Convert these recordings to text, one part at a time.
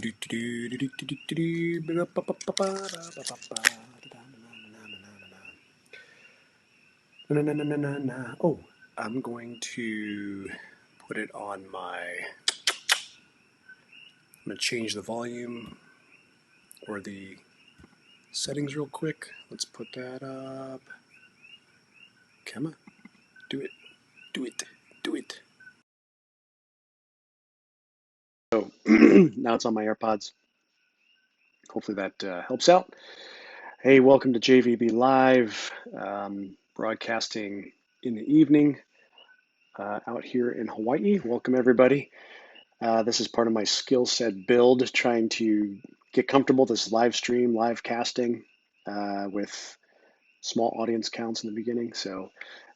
Oh, I'm going to put it on I'm going to change the volume or the settings real quick. Let's put that up. Come on, do it, do it, do it. So now it's on my AirPods. Hopefully that helps out. Hey, welcome to JVB Live, broadcasting in the evening out here in Hawaii. Welcome, everybody. This is part of my skill set build, trying to get comfortable with this live stream, live casting with small audience counts in the beginning. So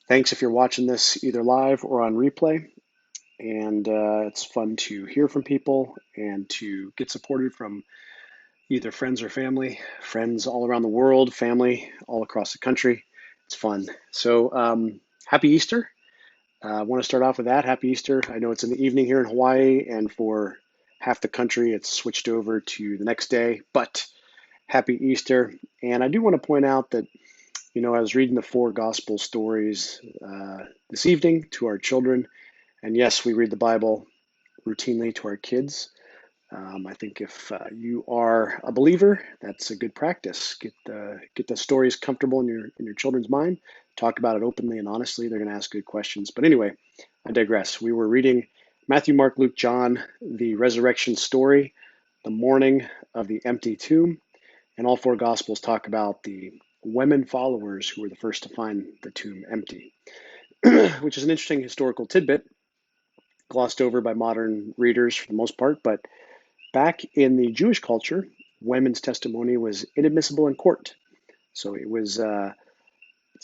thanks if you're watching this either live or on replay. And it's fun to hear from people and to get supported from either friends or family, friends all around the world, family all across the country. It's fun. So happy Easter. I want to start off with that. Happy Easter. I know it's in the evening here in Hawaii, and for half the country, it's switched over to the next day, but happy Easter. And I do want to point out that, I was reading the four gospel stories this evening to our children. And yes, we read the Bible routinely to our kids. I think if you are a believer, that's a good practice. Get the stories comfortable in your children's mind. Talk about it openly and honestly. They're going to ask good questions. But anyway, I digress. We were reading Matthew, Mark, Luke, John, the resurrection story, the morning of the empty tomb, and all four gospels talk about the women followers who were the first to find the tomb empty, which is an interesting historical tidbit, glossed over by modern readers for the most part, but back in the Jewish culture, women's testimony was inadmissible in court. So it's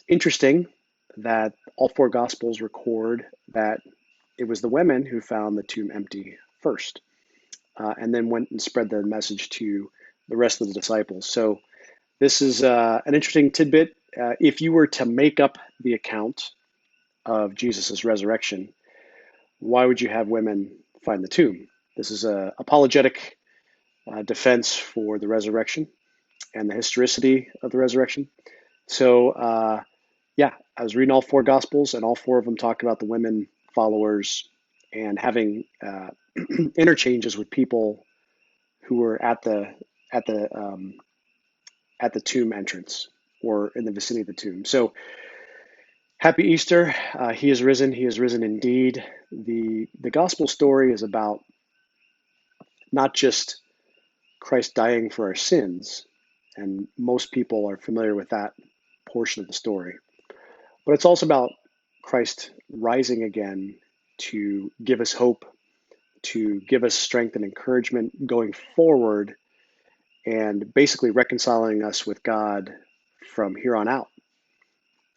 interesting that all four Gospels record that it was the women who found the tomb empty first, and then went and spread the message to the rest of the disciples. So this is an interesting tidbit. If you were to make up the account of Jesus' resurrection, why would you have women find the tomb? This is an apologetic defense for the resurrection and the historicity of the resurrection. So, I was reading all four Gospels, and all four of them talk about the women followers and having interchanges with people who were at the tomb entrance or in the vicinity of the tomb. So, happy Easter! He is risen. He is risen indeed. The Gospel story is about not just Christ dying for our sins, and most people are familiar with that portion of the story. But it's also about Christ rising again to give us hope, to give us strength and encouragement going forward, and basically reconciling us with God from here on out.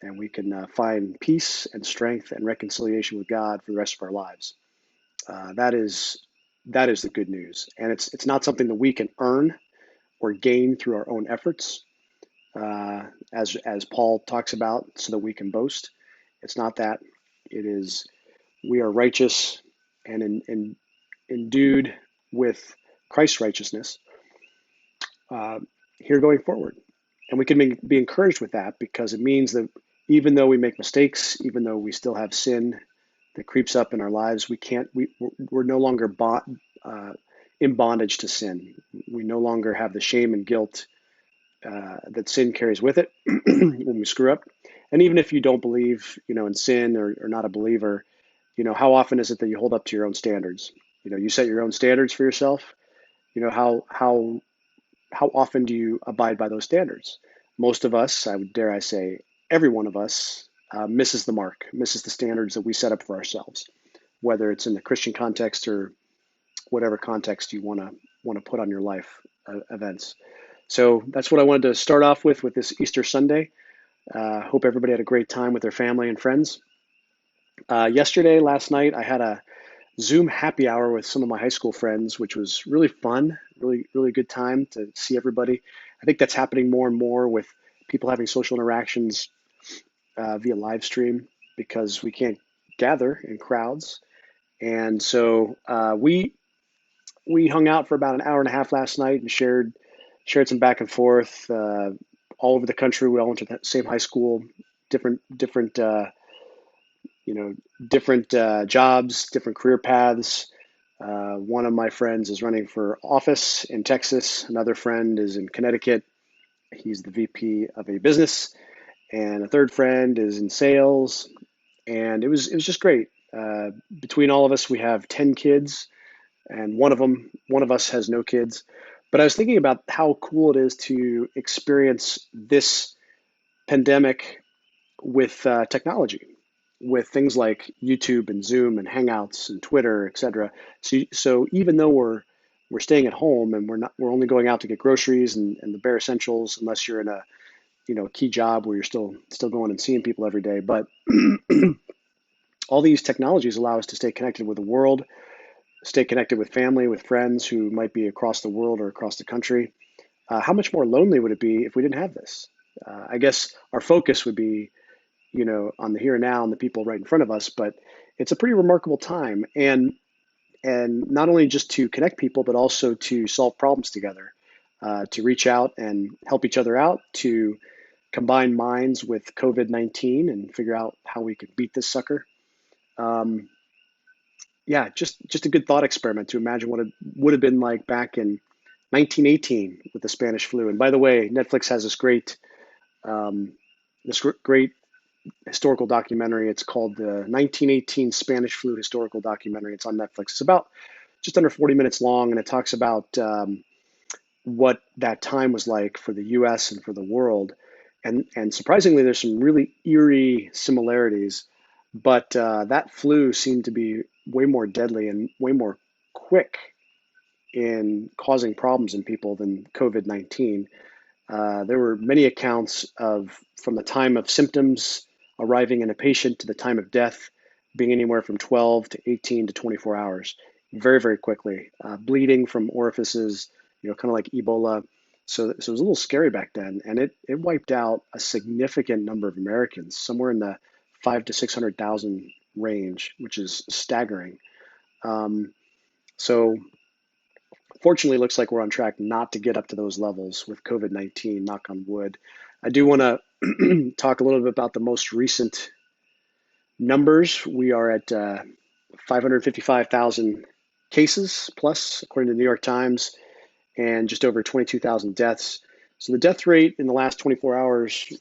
And we can find peace and strength and reconciliation with God for the rest of our lives. That is the good news, and it's not something that we can earn or gain through our own efforts, as Paul talks about, so that we can boast. It's not that. It is we are righteous and endued with Christ's righteousness here going forward, and we can be encouraged with that, because it means that even though we make mistakes, even though we still have sin that creeps up in our lives, we're no longer in bondage to sin. We no longer have the shame and guilt that sin carries with it when we screw up. And even if you don't believe, in sin, or not a believer, how often is it that you hold up to your own standards? You set your own standards for yourself. How often do you abide by those standards? Most of us, dare I say, every one of us misses the mark, misses the standards that we set up for ourselves, whether it's in the Christian context or whatever context you want to put on your life events. So that's what I wanted to start off with this Easter Sunday. Hope everybody had a great time with their family and friends. Last night, I had a Zoom happy hour with some of my high school friends, which was really fun, really, really good time to see everybody. I think that's happening more and more with people having social interactions via live stream, because we can't gather in crowds. And so we we hung out for about an hour and a half last night and shared some back and forth all over the country. We all went to the same high school, different you know different jobs, different career paths. One of my friends is running for office in Texas. Another friend is in Connecticut. He's the VP of a business, and a third friend is in sales. And it was just great. Between all of us, we have 10 kids, and one of us has no kids. But I was thinking about how cool it is to experience this pandemic with technology, with things like YouTube and Zoom and Hangouts and Twitter, et cetera. So even though we're staying at home and we're only going out to get groceries and the bare essentials, unless you're in a key job where you're still going and seeing people every day. But all these technologies allow us to stay connected with the world, stay connected with family, with friends who might be across the world or across the country. How much more lonely would it be if we didn't have this? I guess our focus would be, on the here and now and the people right in front of us. But it's a pretty remarkable time, and not only just to connect people, but also to solve problems together, to reach out and help each other out, to combine minds with COVID-19 and figure out how we could beat this sucker. Um, yeah, just a good thought experiment to imagine what it would have been like back in 1918 with the Spanish flu. And by the way, Netflix has um, this great historical documentary. It's called the 1918 Spanish Flu Historical Documentary. It's on Netflix. It's about just under 40 minutes long, and it talks about what that time was like for the U.S. and for the world. And surprisingly, there's some really eerie similarities, but that flu seemed to be way more deadly and way more quick in causing problems in people than COVID-19. There were many accounts of from the time of symptoms arriving in a patient to the time of death being anywhere from 12 to 18 to 24 hours, very, very quickly. Bleeding from orifices, kind of like Ebola. So it was a little scary back then, and it wiped out a significant number of Americans, somewhere in the 5 to 600,000 range, which is staggering. Um, so fortunately, it looks like we're on track not to get up to those levels with COVID-19, knock on wood. I do want to talk a little bit about the most recent numbers. We are at 555,000 cases plus, according to the New York Times, and just over 22,000 deaths. So the death rate in the last 24 hours,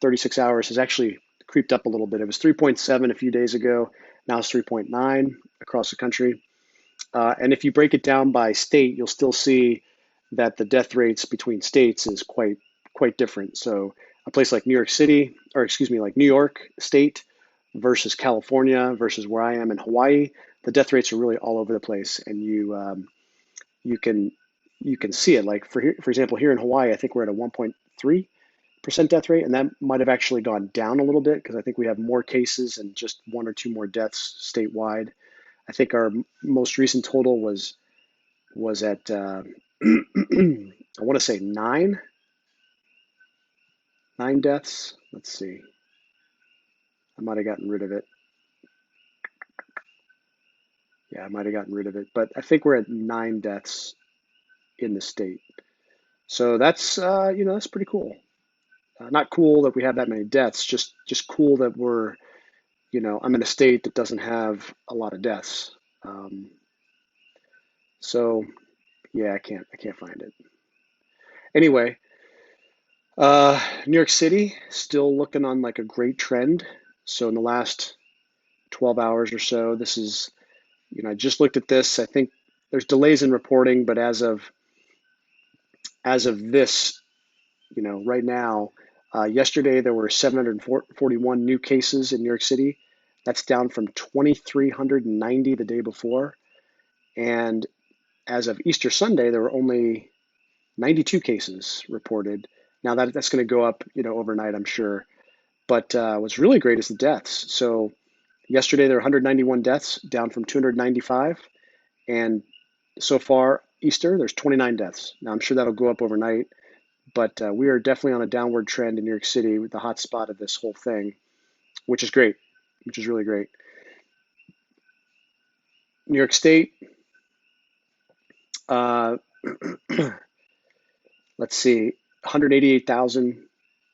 36 hours, has actually creeped up a little bit. It was 3.7 a few days ago. Now it's 3.9 across the country. And if you break it down by state, you'll still see that the death rates between states is quite different. So a place like New York City, or excuse me, like New York State versus California versus where I am in Hawaii, the death rates are really all over the place, and you can see it. Like for example, here in Hawaii, I think we're at a 1.3% death rate, and that might have actually gone down a little bit because I think we have more cases and just one or two more deaths statewide. I think our most recent total was at I want to say nine deaths. Let's see, I might have gotten rid of it. Yeah, I might have gotten rid of it, but I think we're at 9 deaths in the state. So that's pretty cool. Not cool that we have that many deaths, just cool that I'm in a state that doesn't have a lot of deaths. Um, so yeah, I can't find it. Anyway, New York City still looking on like a great trend. So in the last 12 hours or so, this is, I just looked at this. I think there's delays in reporting, but as of this, right now, yesterday there were 741 new cases in New York City. That's down from 2,390 the day before. And as of Easter Sunday, there were only 92 cases reported. Now that's going to go up, overnight, I'm sure. But what's really great is the deaths. So yesterday there were 191 deaths, down from 295, and so far Easter there's 29 deaths. Now I'm sure that'll go up overnight, but we are definitely on a downward trend in New York City with the hot spot of this whole thing, which is great, which is really great. New York State, Uh, let's see, 188,000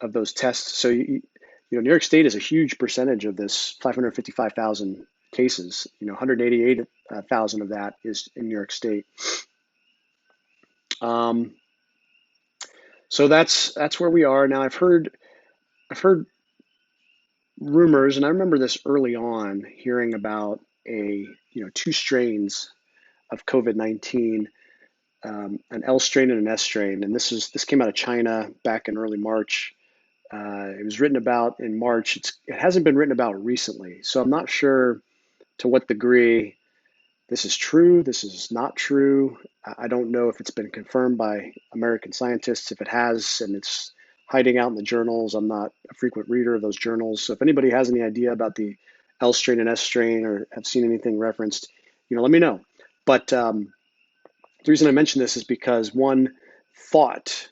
of those tests. So, New York State is a huge percentage of this 555,000 cases. 188,000 of that is in New York State. Um, so that's where we are now. I've heard rumors, and I remember this early on, hearing about two strains of COVID-19, an L strain and an S strain, and this came out of China back in early March. It was written about in March. It hasn't been written about recently, so I'm not sure to what degree this is true, this is not true. I don't know if it's been confirmed by American scientists. If it has, and it's hiding out in the journals, I'm not a frequent reader of those journals. So if anybody has any idea about the L strain and S strain, or have seen anything referenced, let me know. But the reason I mention this is because one thought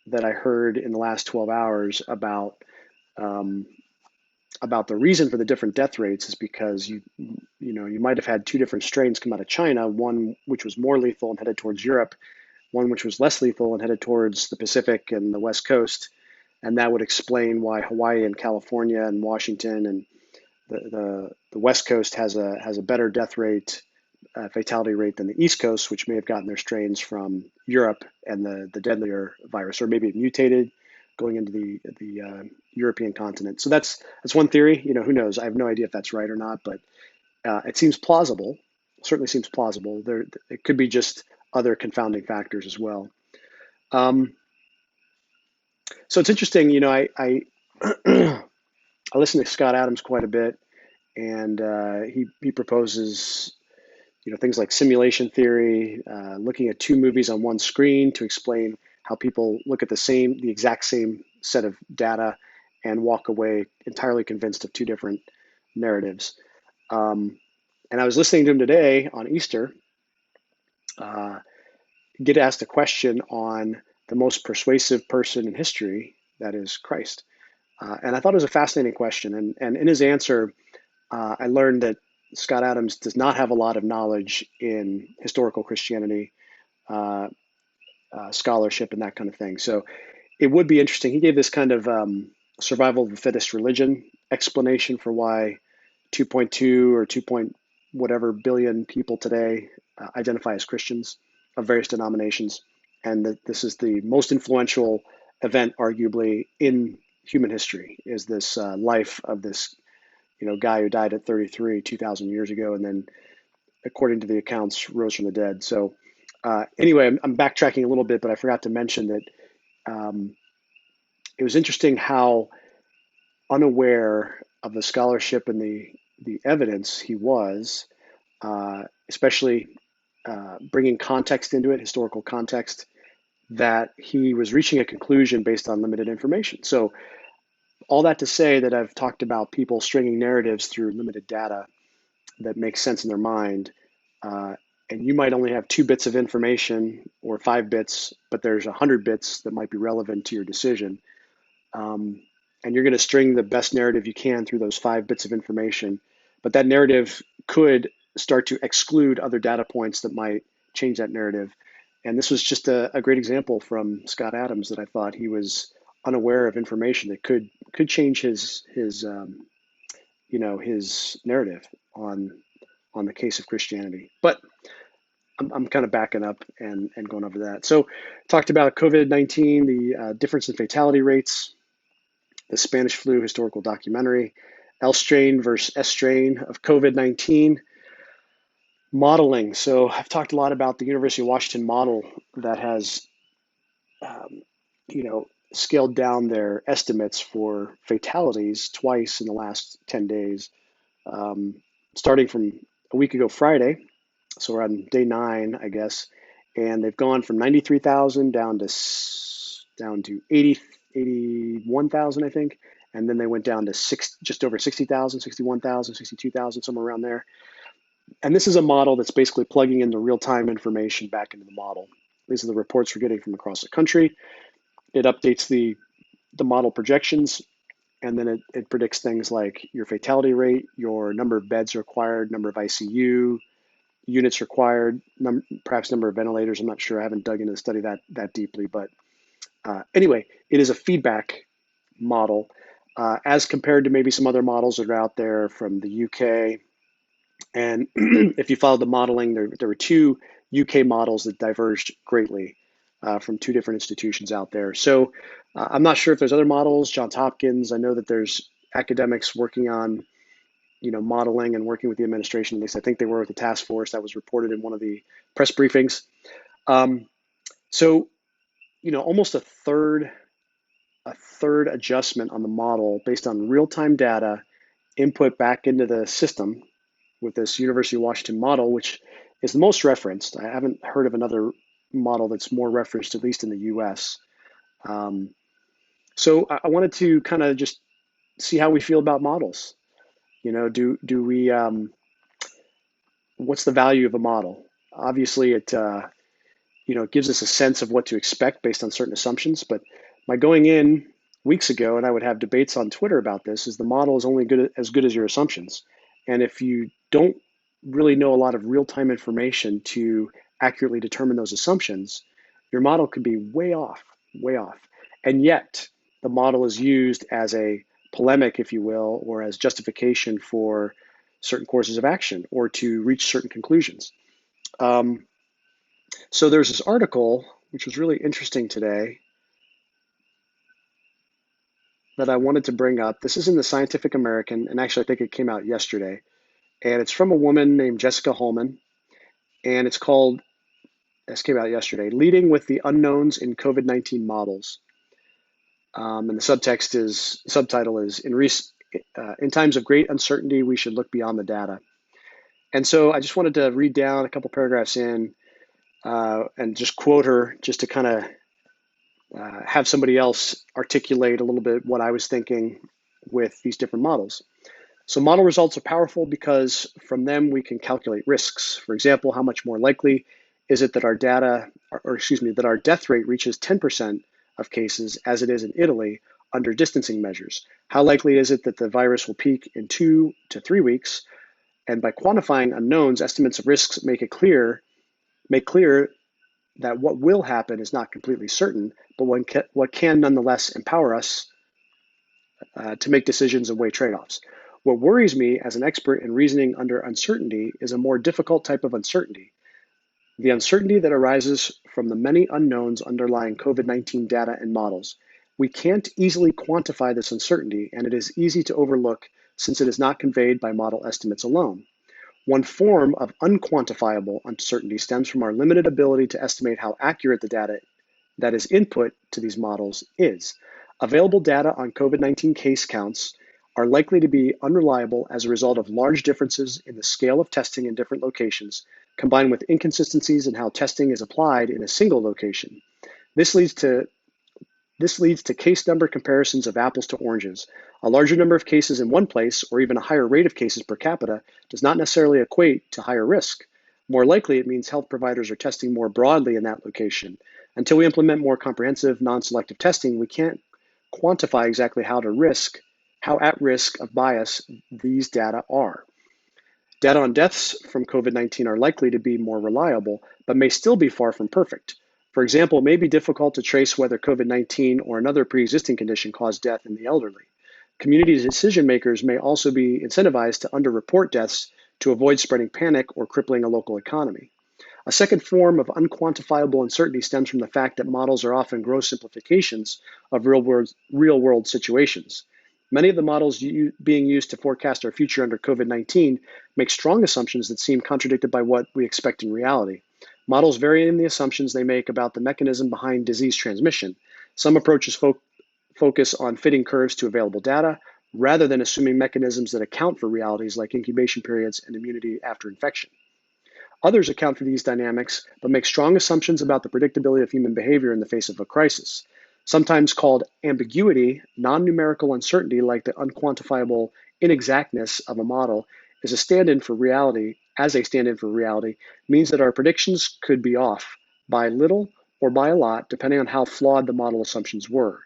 that I heard in the last 12 hours um, about the reason for the different death rates is because you might have had two different strains come out of China, one which was more lethal and headed towards Europe, one which was less lethal and headed towards the Pacific and the West Coast, and that would explain why Hawaii and California and Washington and the West Coast has a better death rate, fatality rate than the East Coast, which may have gotten their strains from Europe and the deadlier virus, or maybe it mutated going into the European continent. So that's one theory. Who knows? I have no idea if that's right or not, but it seems plausible. Certainly seems plausible. It could be just other confounding factors as well. Um, so it's interesting. I listen to Scott Adams quite a bit, and he proposes things like simulation theory, looking at two movies on one screen to explain how people look at the exact same set of data and walk away entirely convinced of two different narratives. Um, and I was listening to him today on Easter, uh, get asked a question on the most persuasive person in history, that is Christ. And I thought it was a fascinating question. And in his answer, I learned that Scott Adams does not have a lot of knowledge in historical Christianity, uh, scholarship, and that kind of thing. So it would be interesting. He gave this kind of survival of the fittest religion explanation for why 2.2 or 2 point whatever billion people today identify as Christians of various denominations, and that this is the most influential event, arguably, in human history. Is this life of this guy who died at 33 2,000 years ago, and then, according to the accounts, rose from the dead. So anyway, I'm backtracking a little bit, but I forgot to mention that um, it was interesting how unaware of the scholarship and the evidence he was, especially bringing context into it, historical context, that he was reaching a conclusion based on limited information. So all that to say that I've talked about people stringing narratives through limited data that makes sense in their mind. And you might only have 2 bits of information or 5 bits, but there's 100 bits that might be relevant to your decision. Um, and you're going to string the best narrative you can through those 5 bits of information. But that narrative could start to exclude other data points that might change that narrative. And this was just a great example from Scott Adams, that I thought he was unaware of information that could change his narrative on the case of Christianity. But I'm kind of backing up and going over that. So talked about COVID-19, the difference in fatality rates, the Spanish flu historical documentary, L strain versus S strain of COVID-19, modeling. So I've talked a lot about the University of Washington model that has, um, scaled down their estimates for fatalities twice in the last 10 days, um, starting from a week ago Friday. So we're on day 9, I guess, and they've gone from 93,000 down to 81,000, I think, and then they went down to just over 60,000, 61,000, 62,000, somewhere around there. And this is a model that's basically plugging in the real-time information back into the model. These are the reports we're getting from across the country. It updates the model projections, and then it predicts things like your fatality rate, your number of beds required, number of ICU, units required, perhaps number of ventilators. I'm not sure. I haven't dug into the study that deeply, but anyway, it is a feedback model as compared to maybe some other models that are out there from the UK. And if you followed the modeling, there were two UK models that diverged greatly from two different institutions out there. So I'm not sure if there's other models. Johns Hopkins, I know that there's academics working on modeling and working with the administration. At least I think they were with the task force. That was reported in one of the press briefings. So almost a third adjustment on the model based on real-time data input back into the system with this University of Washington model, which is the most referenced. I haven't heard of another model that's more referenced, at least in the US. So I wanted to kind of just see how we feel about models. Do we, what's the value of a model? Obviously, it gives us a sense of what to expect based on certain assumptions. But my going in weeks ago, and I would have debates on Twitter about this, is the model is only as good as your assumptions. And if you don't really know a lot of real-time information to accurately determine those assumptions, your model could be way off, way off. And yet, the model is used as a polemic, if you will, or as justification for certain courses of action or to reach certain conclusions. So there's this article, which was really interesting today, that I wanted to bring up. This is in the Scientific American, and actually I think it came out yesterday. And it's from a woman named Jessica Holman, and it's called, this came out yesterday, Leading with the Unknowns in COVID-19 Models. And the subtitle is, in times of great uncertainty, we should look beyond the data. And so I just wanted to read down a couple paragraphs in and just quote her just to kind of have somebody else articulate a little bit what I was thinking with these different models. So model results are powerful because from them we can calculate risks. For example, how much more likely is it that our that our death rate reaches 10% of cases as it is in Italy under distancing measures? How likely is it that the virus will peak in 2 to 3 weeks? And by quantifying unknowns, estimates of risks make clear that what will happen is not completely certain, but what can nonetheless empower us to make decisions and weigh trade-offs. What worries me as an expert in reasoning under uncertainty is a more difficult type of uncertainty, the uncertainty that arises from the many unknowns underlying COVID-19 data and models. We can't easily quantify this uncertainty, and it is easy to overlook since it is not conveyed by model estimates alone. One form of unquantifiable uncertainty stems from our limited ability to estimate how accurate the data that is input to these models is. Available data on COVID-19 case counts are likely to be unreliable as a result of large differences in the scale of testing in different locations, combined with inconsistencies in how testing is applied in a single location. This leads to case number comparisons of apples to oranges. A larger number of cases in one place, or even a higher rate of cases per capita, does not necessarily equate to higher risk. More likely, it means health providers are testing more broadly in that location. Until we implement more comprehensive, non-selective testing, we can't quantify exactly how at risk of bias these data are. Data on deaths from COVID-19 are likely to be more reliable, but may still be far from perfect. For example, it may be difficult to trace whether COVID-19 or another pre-existing condition caused death in the elderly. Community decision makers may also be incentivized to underreport deaths to avoid spreading panic or crippling a local economy. A second form of unquantifiable uncertainty stems from the fact that models are often gross simplifications of real-world situations. Many of the models being used to forecast our future under COVID-19 make strong assumptions that seem contradicted by what we expect in reality. Models vary in the assumptions they make about the mechanism behind disease transmission. Some approaches focus on fitting curves to available data, rather than assuming mechanisms that account for realities like incubation periods and immunity after infection. Others account for these dynamics, but make strong assumptions about the predictability of human behavior in the face of a crisis. Sometimes called ambiguity, non-numerical uncertainty like the unquantifiable inexactness of a model as a stand-in for reality, means that our predictions could be off by little or by a lot, depending on how flawed the model assumptions were.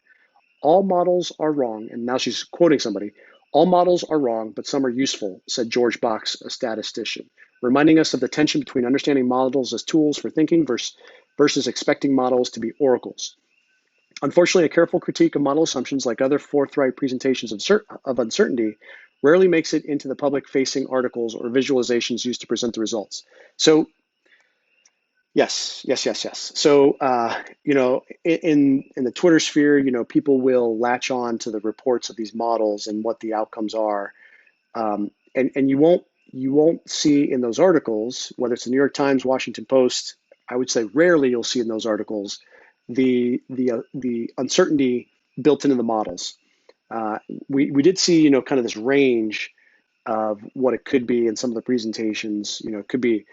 All models are wrong, and now she's quoting somebody, all models are wrong, but some are useful, said George Box, a statistician. reminding us of the tension between understanding models as tools for thinking versus expecting models to be oracles. Unfortunately, a careful critique of model assumptions, like other forthright presentations of uncertainty, rarely makes it into the public-facing articles or visualizations used to present the results. So, yes. So, in the Twitter sphere, people will latch on to the reports of these models and what the outcomes are, and you won't see in those articles, whether it's the New York Times, Washington Post. I would say rarely you'll see in those articles the uncertainty built into the models. We did see kind of this range of what it could be in some of the presentations. It could be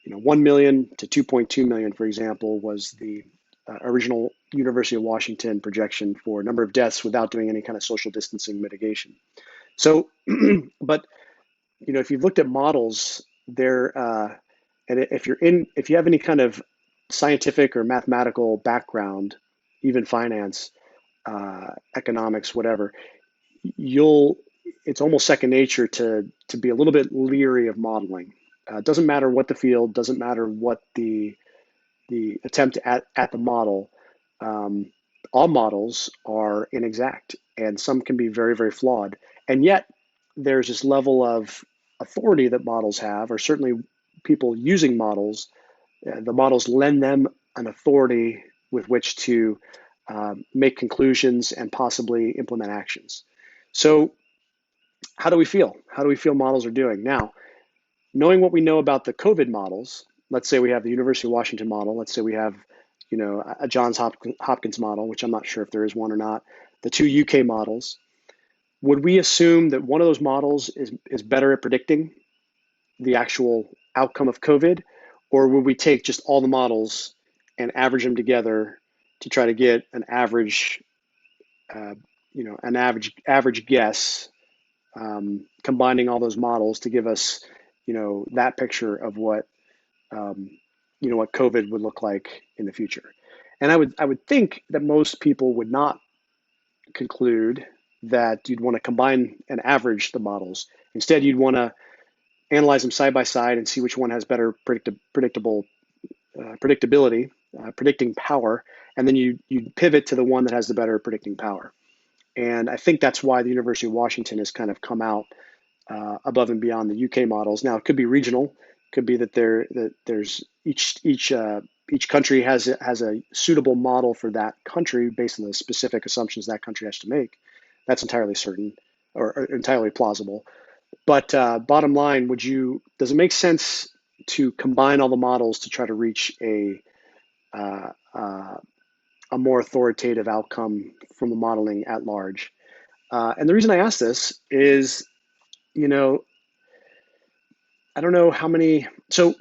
1 million to 2.2 million, for example, was the original University of Washington projection for number of deaths without doing any kind of social distancing mitigation. So, but if you've looked at models, and if you have any kind of scientific or mathematical background, even finance, economics, whatever, you'll it's almost second nature to be a little bit leery of modeling. It doesn't matter what the field, doesn't matter what the attempt at the model. Um, all models are inexact, and some can be very, very flawed. And yet, there's this level of authority that models have, or certainly people using models. The models lend them an authority with which to make conclusions and possibly implement actions. So, how do we feel? How do we feel models are doing now? Knowing what we know about the COVID models, let's say we have the University of Washington model, let's say we have, a Johns Hopkins model, which I'm not sure if there is one or not, the two UK models. Would we assume that one of those models is better at predicting the actual outcome of COVID, or would we take just all the models and average them together to try to get an average, an average guess, combining all those models to give us, that picture of um, what COVID would look like in the future. And I would think that most people would not conclude that you'd want to combine and average the models. Instead, you'd want to analyze them side by side and see which one has better predictability, predicting power, and then you pivot to the one that has the better predicting power. And I think that's why the University of Washington has kind of come out above and beyond the UK models. Now, it could be regional. It could be that there's each country has a suitable model for that country based on the specific assumptions that country has to make. That's entirely certain or entirely plausible. But bottom line, does it make sense to combine all the models to try to reach uh, uh, a more authoritative outcome from the modeling at large? And the reason I ask this is, you know, I don't know how many. So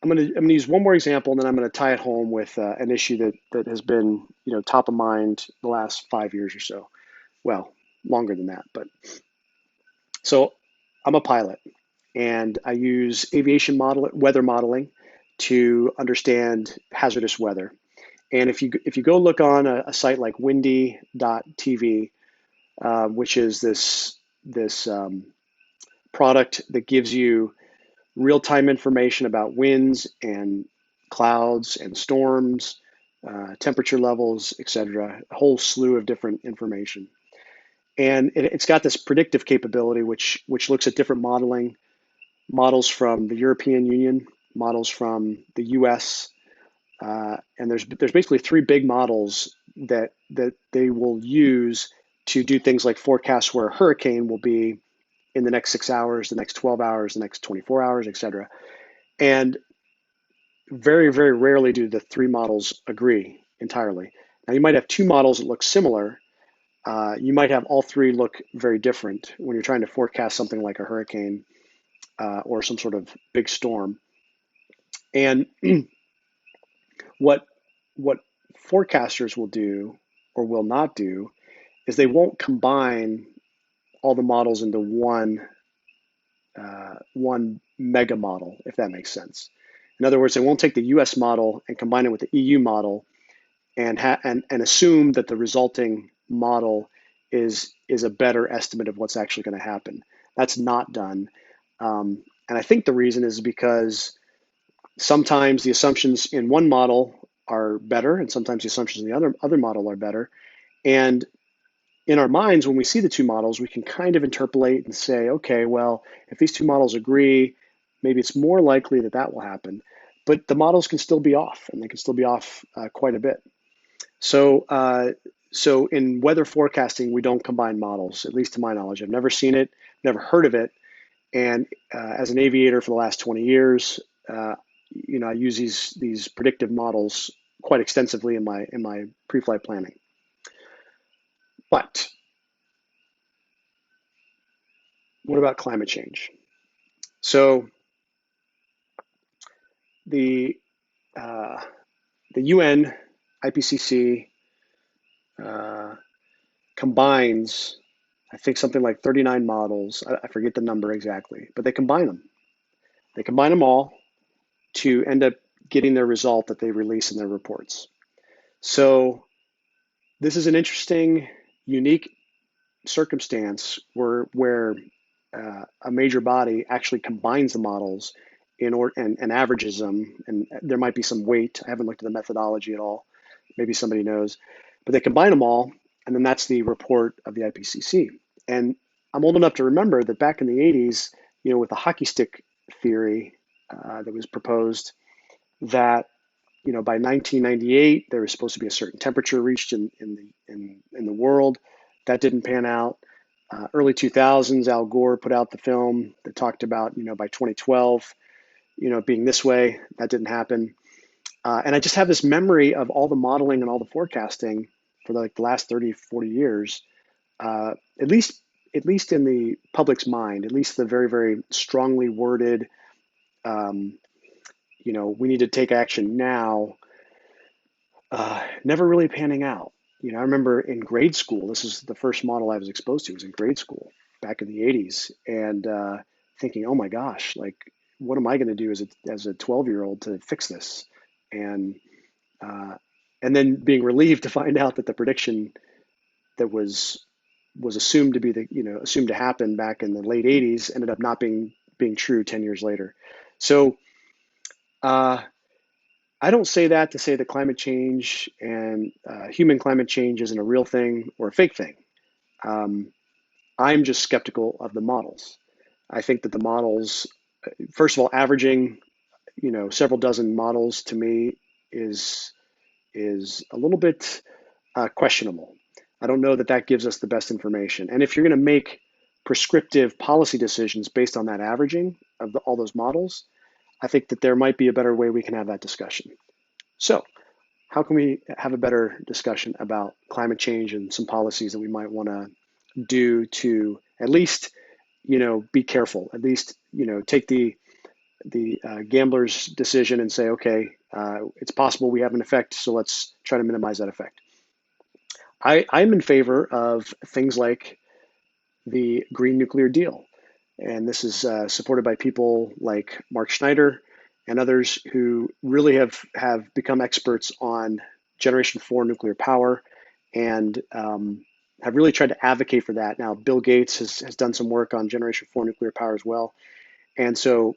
I'm gonna use one more example, and then I'm gonna tie it home with an issue that has been top of mind the last 5 years or so. Well, longer than that, but so I'm a pilot, and I use weather modeling to understand hazardous weather. And if you go look on a site like windy.tv, which is this product that gives you real-time information about winds and clouds and storms, temperature levels, etc. A whole slew of different information. And it's got this predictive capability, which looks at different models from the European Union, models from the U.S., and there's basically three big models that they will use to do things like forecast where a hurricane will be in the next 6 hours, the next 12 hours, the next 24 hours, etc. And very, very rarely do the three models agree entirely. Now, you might have two models that look similar. You might have all three look very different when you're trying to forecast something like a hurricane or some sort of big storm. And what what forecasters will do or will not do is they won't combine all the models into one mega model, if that makes sense. In other words, they won't take the U.S. model and combine it with the EU model and assume that the resulting model is a better estimate of what's actually going to happen. That's not done. And I think the reason is because sometimes the assumptions in one model are better, and sometimes the assumptions in the other model are better. And in our minds, when we see the two models, we can kind of interpolate and say, okay, well, if these two models agree, maybe it's more likely that that will happen. But the models can still be off, and they can still be off quite a bit. So, so in weather forecasting, we don't combine models, at least to my knowledge. I've never seen it, never heard of it. And as an aviator for the last 20 years, I use these predictive models quite extensively in my pre-flight planning. But what about climate change? So the uh, the UN IPCC uh, combines, I think, something like 39 models. I forget the number exactly, but they combine them. They combine them all to end up getting their result that they release in their reports. So this is an interesting, unique circumstance where a major body actually combines the models and averages them, and there might be some weight. I haven't looked at the methodology at all. Maybe somebody knows, but they combine them all, and then that's the report of the IPCC. And I'm old enough to remember that back in the 80s, with the hockey stick theory that was proposed, that by 1998 there was supposed to be a certain temperature reached in the world. That didn't pan out. Early 2000s, Al Gore put out the film that talked about by 2012 being this way. That didn't happen. And I just have this memory of all the modeling and all the forecasting for like the last 30, 40 years, uh, at least in the public's mind, at least the very, very strongly worded, um, we need to take action now, never really panning out. I remember in grade school, this is the first model I was exposed to, was in grade school back in the 80s, and thinking, oh my gosh, like, what am I going to do as a 12-year-old to fix this? And uh, and then being relieved to find out that the prediction that was assumed to be assumed to happen back in the late 80s ended up not being true 10 years later. So uh, I don't say that to say that climate change and human climate change isn't a real thing or a fake thing. Um, I'm just skeptical of the models. I think that the models, first of all, averaging, several dozen models to me is a little bit questionable. I don't know that that gives us the best information. And if you're going to make prescriptive policy decisions based on that averaging of all those models, I think that there might be a better way we can have that discussion. So, how can we have a better discussion about climate change and some policies that we might want to do to at least, be careful, at least, take the gambler's decision and say, okay, it's possible we have an effect, so let's try to minimize that effect. I'm in favor of things like the green nuclear deal. And this is supported by people like Mark Schneider and others who really have become experts on Generation 4 nuclear power and have really tried to advocate for that. Now, Bill Gates has done some work on Generation 4 nuclear power as well. And so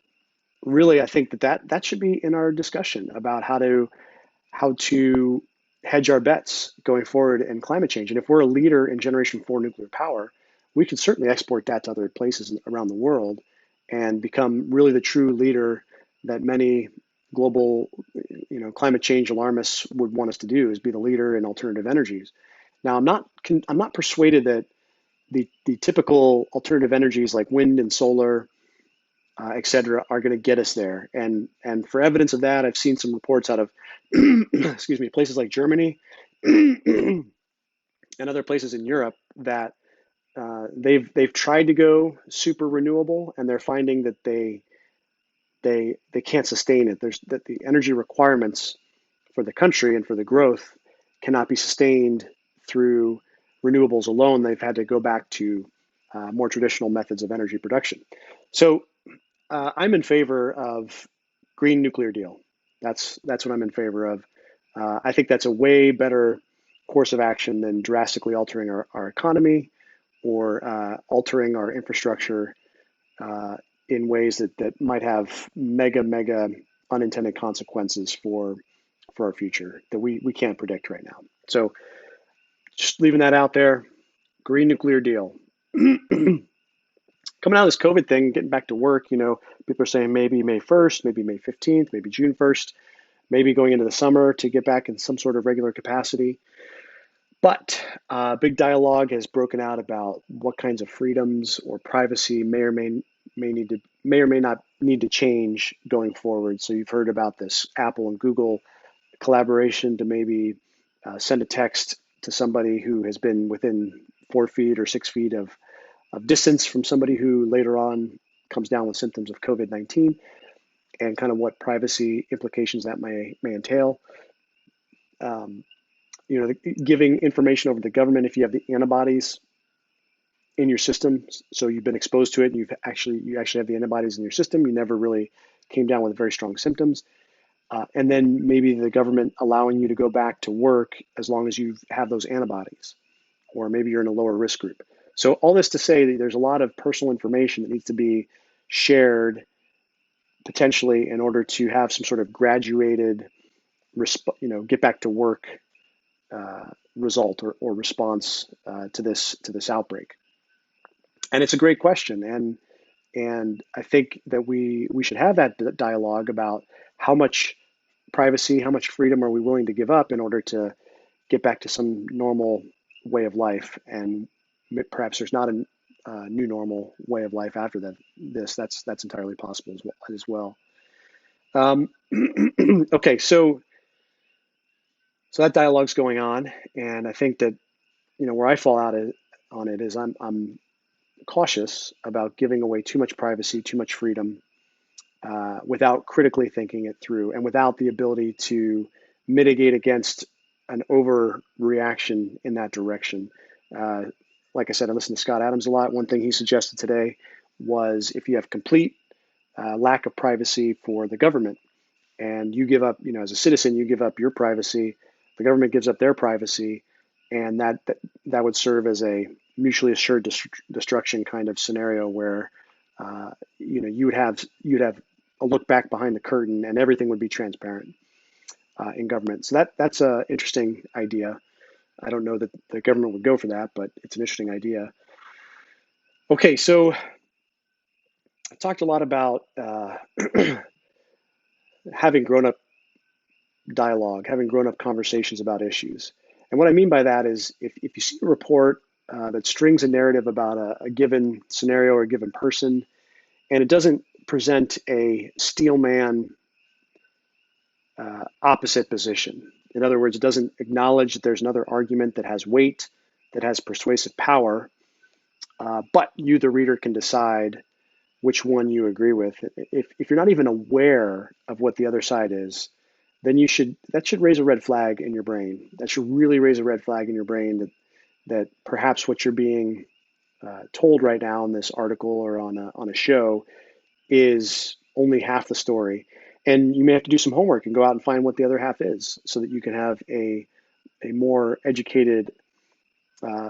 really, I think that should be in our discussion about how to hedge our bets going forward in climate change. And if we're a leader in Generation 4 nuclear power, we can certainly export that to other places around the world and become really the true leader that many global, climate change alarmists would want us to do, is be the leader in alternative energies. Now, I'm not persuaded that the typical alternative energies like wind and solar, et cetera, are going to get us there. And for evidence of that, I've seen some reports out of, excuse me, places like Germany and other places in Europe that they've tried to go super renewable, and they're finding that they can't sustain it. There's that the energy requirements for the country and for the growth cannot be sustained through renewables alone. They've had to go back to more traditional methods of energy production. So I'm in favor of green nuclear deal. That's what I'm in favor of. I think that's a way better course of action than drastically altering our economy or altering our infrastructure in ways that might have mega unintended consequences for our future that we can't predict right now. So just leaving that out there. Green nuclear deal. Coming out of this COVID thing, getting back to work, people are saying maybe May 1st, maybe May 15th, maybe June 1st, maybe going into the summer to get back in some sort of regular capacity. But big dialogue has broken out about what kinds of freedoms or privacy may or may not need to change going forward. So you've heard about this Apple and Google collaboration to maybe send a text to somebody who has been within 4 feet or 6 feet of distance from somebody who later on comes down with symptoms of COVID-19, and kind of what privacy implications that may entail. Giving information over to the government if you have the antibodies in your system, so you've been exposed to it, and you actually have the antibodies in your system. You never really came down with very strong symptoms, and then maybe the government allowing you to go back to work as long as you have those antibodies, or maybe you're in a lower risk group. So all this to say that there's a lot of personal information that needs to be shared potentially in order to have some sort of graduated, get back to work result or response to this outbreak. And it's a great question, and I think that we should have that dialogue about how much privacy, how much freedom are we willing to give up in order to get back to some normal way of life, and perhaps there's not a new normal way of life after that's entirely possible as well. Okay, so that dialogue's going on, and I think that where I fall out on it is I'm cautious about giving away too much privacy, too much freedom, without critically thinking it through, and without the ability to mitigate against an overreaction in that direction. Like I said, I listen to Scott Adams a lot. One thing he suggested today was if you have complete lack of privacy for the government, and you give up, as a citizen, you give up your privacy, the government gives up their privacy, and that would serve as a mutually assured destruction kind of scenario where you would have a look back behind the curtain, and everything would be transparent in government. So that's an interesting idea. I don't know that the government would go for that, but it's an interesting idea. Okay, so I talked a lot about having grown-up dialogue, having grown-up conversations about issues. And what I mean by that is if you see a report that strings a narrative about a given scenario or a given person, and it doesn't present a steelman opposite position. In other words, it doesn't acknowledge that there's another argument that has weight, that has persuasive power, but you, the reader, can decide which one you agree with. If you're not even aware of what the other side is, then that should raise a red flag in your brain. That should really raise a red flag in your brain that perhaps what you're being told right now in this article or on a show is only half the story. And you may have to do some homework and go out and find what the other half is, so that you can have a more educated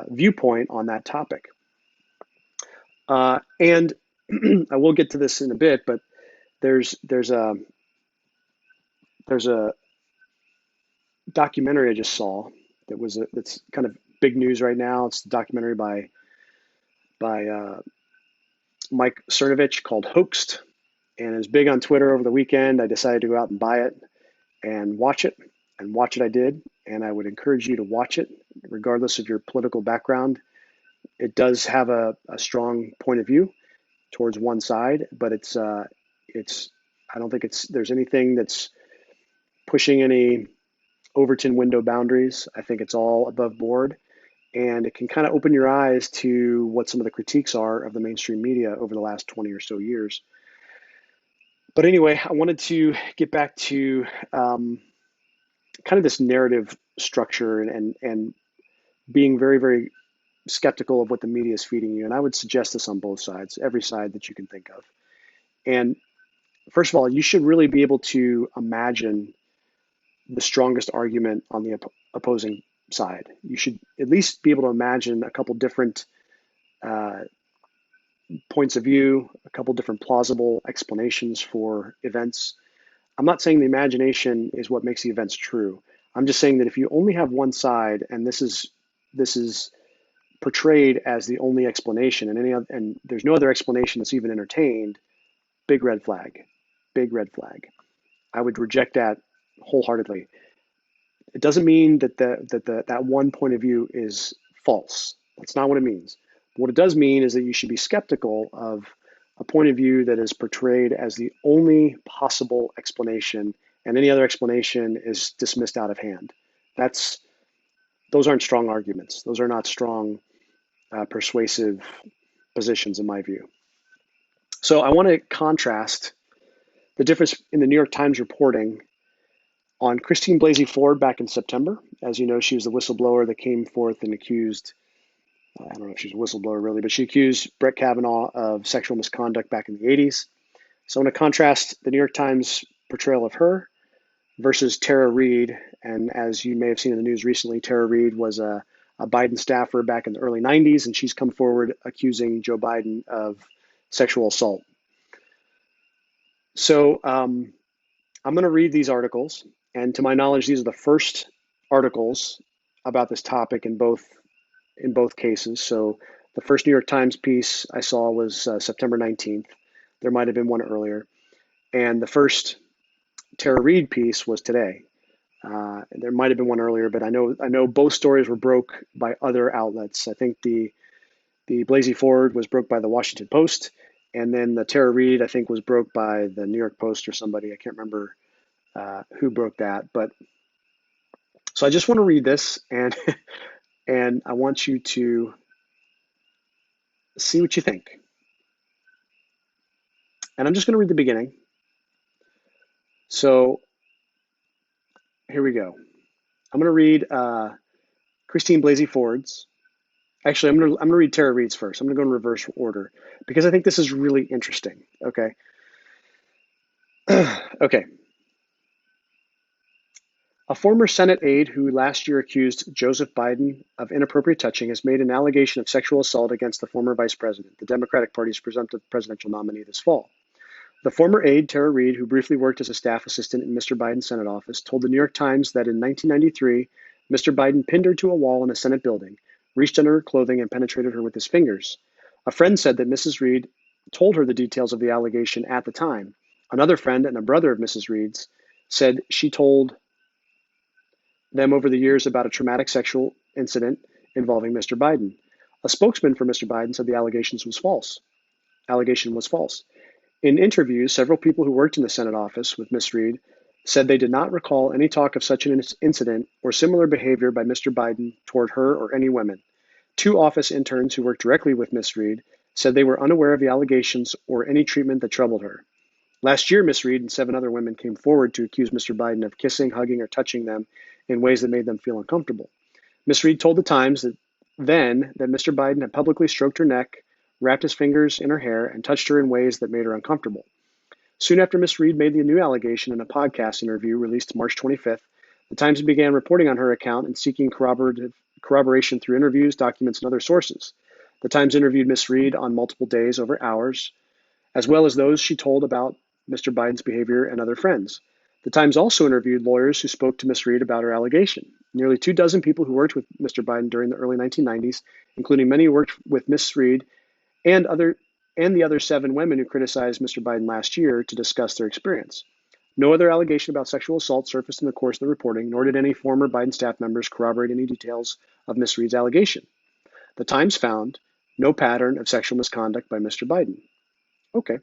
viewpoint on that topic. And I will get to this in a bit, but there's a documentary I just saw that's kind of big news right now. It's a documentary by Mike Cernovich called Hoaxed, and it was big on Twitter over the weekend. I decided to go out and buy it and watch it, I did, and I would encourage you to watch it, regardless of your political background. It does have a strong point of view towards one side, but I don't think there's anything that's pushing any Overton window boundaries. I think it's all above board, and it can kind of open your eyes to what some of the critiques are of the mainstream media over the last 20 or so years. But anyway, I wanted to get back to kind of this narrative structure and being very, very skeptical of what the media is feeding you. And I would suggest this on both sides, every side that you can think of. And first of all, you should really be able to imagine the strongest argument on the opposing side. You should at least be able to imagine a couple different points of view, a couple different plausible explanations for events. I'm not saying the imagination is what makes the events true. I'm just saying that if you only have one side and this is portrayed as the only explanation and there's no other explanation that's even entertained, big red flag. Big red flag. I would reject that wholeheartedly. It doesn't mean that one point of view is false. That's not what it means. What it does mean is that you should be skeptical of a point of view that is portrayed as the only possible explanation, and any other explanation is dismissed out of hand. That's those aren't strong arguments. Those are not strong, persuasive positions in my view. So I want to contrast the difference in the New York Times reporting on Christine Blasey Ford back in September. As you know, she was the whistleblower that came forth and accused, I don't know if she's a whistleblower really, but she accused Brett Kavanaugh of sexual misconduct back in the 80s. So I want to contrast the New York Times portrayal of her versus Tara Reade. And as you may have seen in the news recently, Tara Reade was a Biden staffer back in the early 90s, and she's come forward accusing Joe Biden of sexual assault. So I'm going to read these articles, and to my knowledge, these are the first articles about this topic in both cases. So the first New York Times piece I saw was September 19th. There might have been one earlier, and the first Tara Reade piece was today. There might have been one earlier, but I know both stories were broke by other outlets. I think the Blasey Ford was broke by the Washington Post, and then the Tara Reade I think was broke by the New York Post or somebody. I can't remember who broke that, but so I just want to read this and and I want you to see what you think. And I'm just going to read the beginning. So here we go. I'm going to read Christine Blasey Ford's. Actually, I'm going to read Tara Reade's first. I'm going to go in reverse order because I think this is really interesting. Okay. Okay. A former Senate aide who last year accused Joseph Biden of inappropriate touching has made an allegation of sexual assault against the former vice president, the Democratic Party's presumptive presidential nominee this fall. The former aide, Tara Reade, who briefly worked as a staff assistant in Mr. Biden's Senate office, told the New York Times that in 1993, Mr. Biden pinned her to a wall in a Senate building, reached under her clothing, and penetrated her with his fingers. A friend said that Mrs. Reade told her the details of the allegation at the time. Another friend and a brother of Mrs. Reade's said she told them over the years about a traumatic sexual incident involving Mr. Biden. A spokesman for Mr. Biden said the allegation was false. In interviews, several people who worked in the Senate office with Ms. Reade said they did not recall any talk of such an incident or similar behavior by Mr. Biden toward her or any women. Two office interns who worked directly with Ms. Reade said they were unaware of the allegations or any treatment that troubled her. Last year, Ms. Reade and 7 other women came forward to accuse Mr. Biden of kissing, hugging, or touching them in ways that made them feel uncomfortable. Ms. Reade told the Times that Mr. Biden had publicly stroked her neck, wrapped his fingers in her hair, and touched her in ways that made her uncomfortable. Soon after Ms. Reade made the new allegation in a podcast interview released March 25th, the Times began reporting on her account and seeking corroboration through interviews, documents, and other sources. The Times interviewed Ms. Reade on multiple days over hours, as well as those she told about Mr. Biden's behavior and other friends. The Times also interviewed lawyers who spoke to Ms. Reade about her allegation. Nearly 24 people who worked with Mr. Biden during the early 1990s, including many who worked with Ms. Reade and the other 7 women who criticized Mr. Biden last year to discuss their experience. No other allegation about sexual assault surfaced in the course of the reporting, nor did any former Biden staff members corroborate any details of Ms. Reade's allegation. The Times found no pattern of sexual misconduct by Mr. Biden. Okay.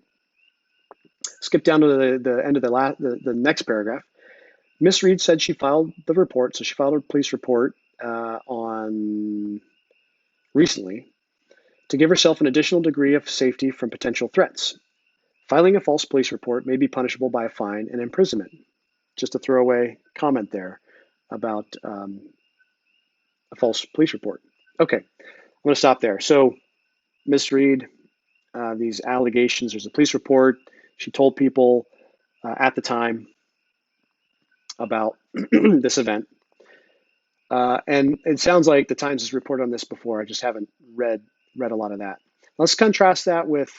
Skip down to the end of the next paragraph. Ms. Reade said she filed the report, so she filed a police report on recently to give herself an additional degree of safety from potential threats. Filing a false police report may be punishable by a fine and imprisonment. Just a throwaway comment there about a false police report. Okay, I'm going to stop there. So Ms. Reade, these allegations, there's a police report. She told people at the time about this event. And it sounds like the Times has reported on this before. I just haven't read a lot of that. Let's contrast that with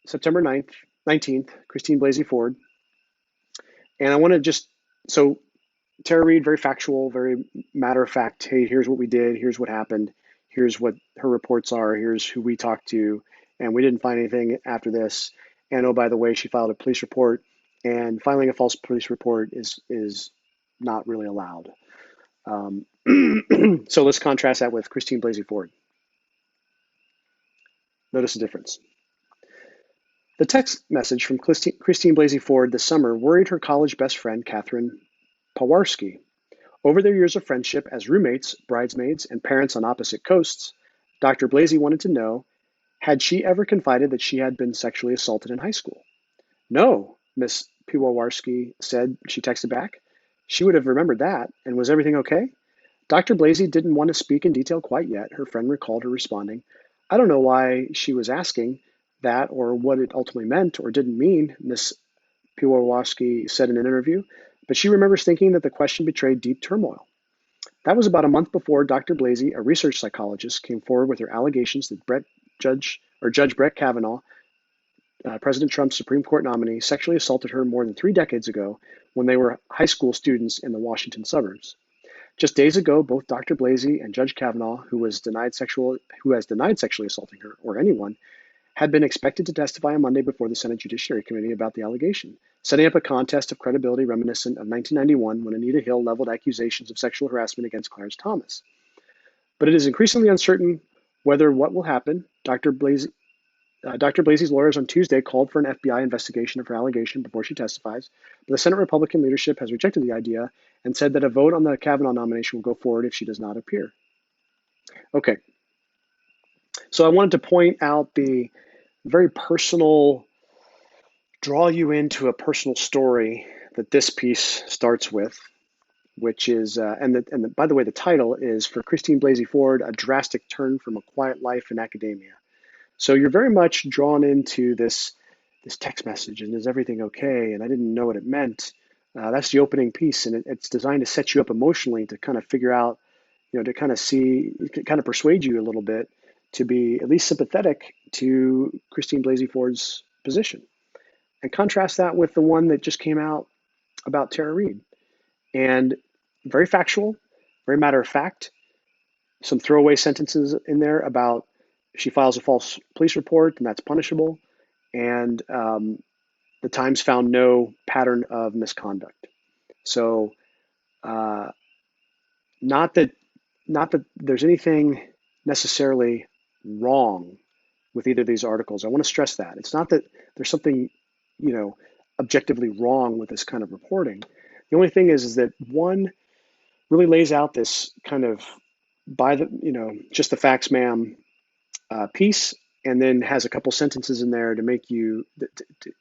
September 19th, Christine Blasey Ford. And I want to just, so Tara Reade, very factual, very matter of fact. Hey, here's what we did. Here's what happened. Here's what her reports are. Here's who we talked to. And we didn't find anything after this. And oh, by the way, she filed a police report. And filing a false police report is not really allowed. So let's contrast that with Christine Blasey Ford. Notice the difference. The text message from Christine Blasey Ford this summer worried her college best friend, Catherine Pawarski. Over their years of friendship as roommates, bridesmaids, and parents on opposite coasts, Dr. Blasey wanted to know, had she ever confided that she had been sexually assaulted in high school? No, Miss Pawarski said, she texted back. She would have remembered that, and was everything okay? Dr. Blasey didn't want to speak in detail quite yet. Her friend recalled her responding, I don't know why she was asking that or what it ultimately meant or didn't mean, Miss Pawarski said in an interview, but she remembers thinking that the question betrayed deep turmoil. That was about a month before Dr. Blasey, a research psychologist, came forward with her allegations that Judge Brett Kavanaugh, President Trump's Supreme Court nominee, sexually assaulted her more than 3 decades ago when they were high school students in the Washington suburbs. Just days ago, both Dr. Blasey and Judge Kavanaugh, who has denied sexually assaulting her or anyone, had been expected to testify on Monday before the Senate Judiciary Committee about the allegation, setting up a contest of credibility reminiscent of 1991 when Anita Hill leveled accusations of sexual harassment against Clarence Thomas. But it is increasingly uncertain whether what will happen. Dr. Blasey's lawyers on Tuesday called for an FBI investigation of her allegation before she testifies, but the Senate Republican leadership has rejected the idea and said that a vote on the Kavanaugh nomination will go forward if she does not appear. Okay, so I wanted to point out the very personal, draw you into a personal story that this piece starts with, which is, by the way, the title is For Christine Blasey Ford, A Drastic Turn from a Quiet Life in Academia. So you're very much drawn into this text message, and is everything okay? And I didn't know what it meant. That's the opening piece, and it's designed to set you up emotionally to kind of figure out, to kind of persuade you a little bit to be at least sympathetic to Christine Blasey Ford's position. And contrast that with the one that just came out about Tara Reade. And very factual, very matter of fact, some throwaway sentences in there about she files a false police report and that's punishable. And the Times found no pattern of misconduct. So not that there's anything necessarily wrong with either of these articles. I want to stress that. It's not that there's something, objectively wrong with this kind of reporting. The only thing is that one really lays out this kind of just the facts, ma'am piece, and then has a couple sentences in there to make you,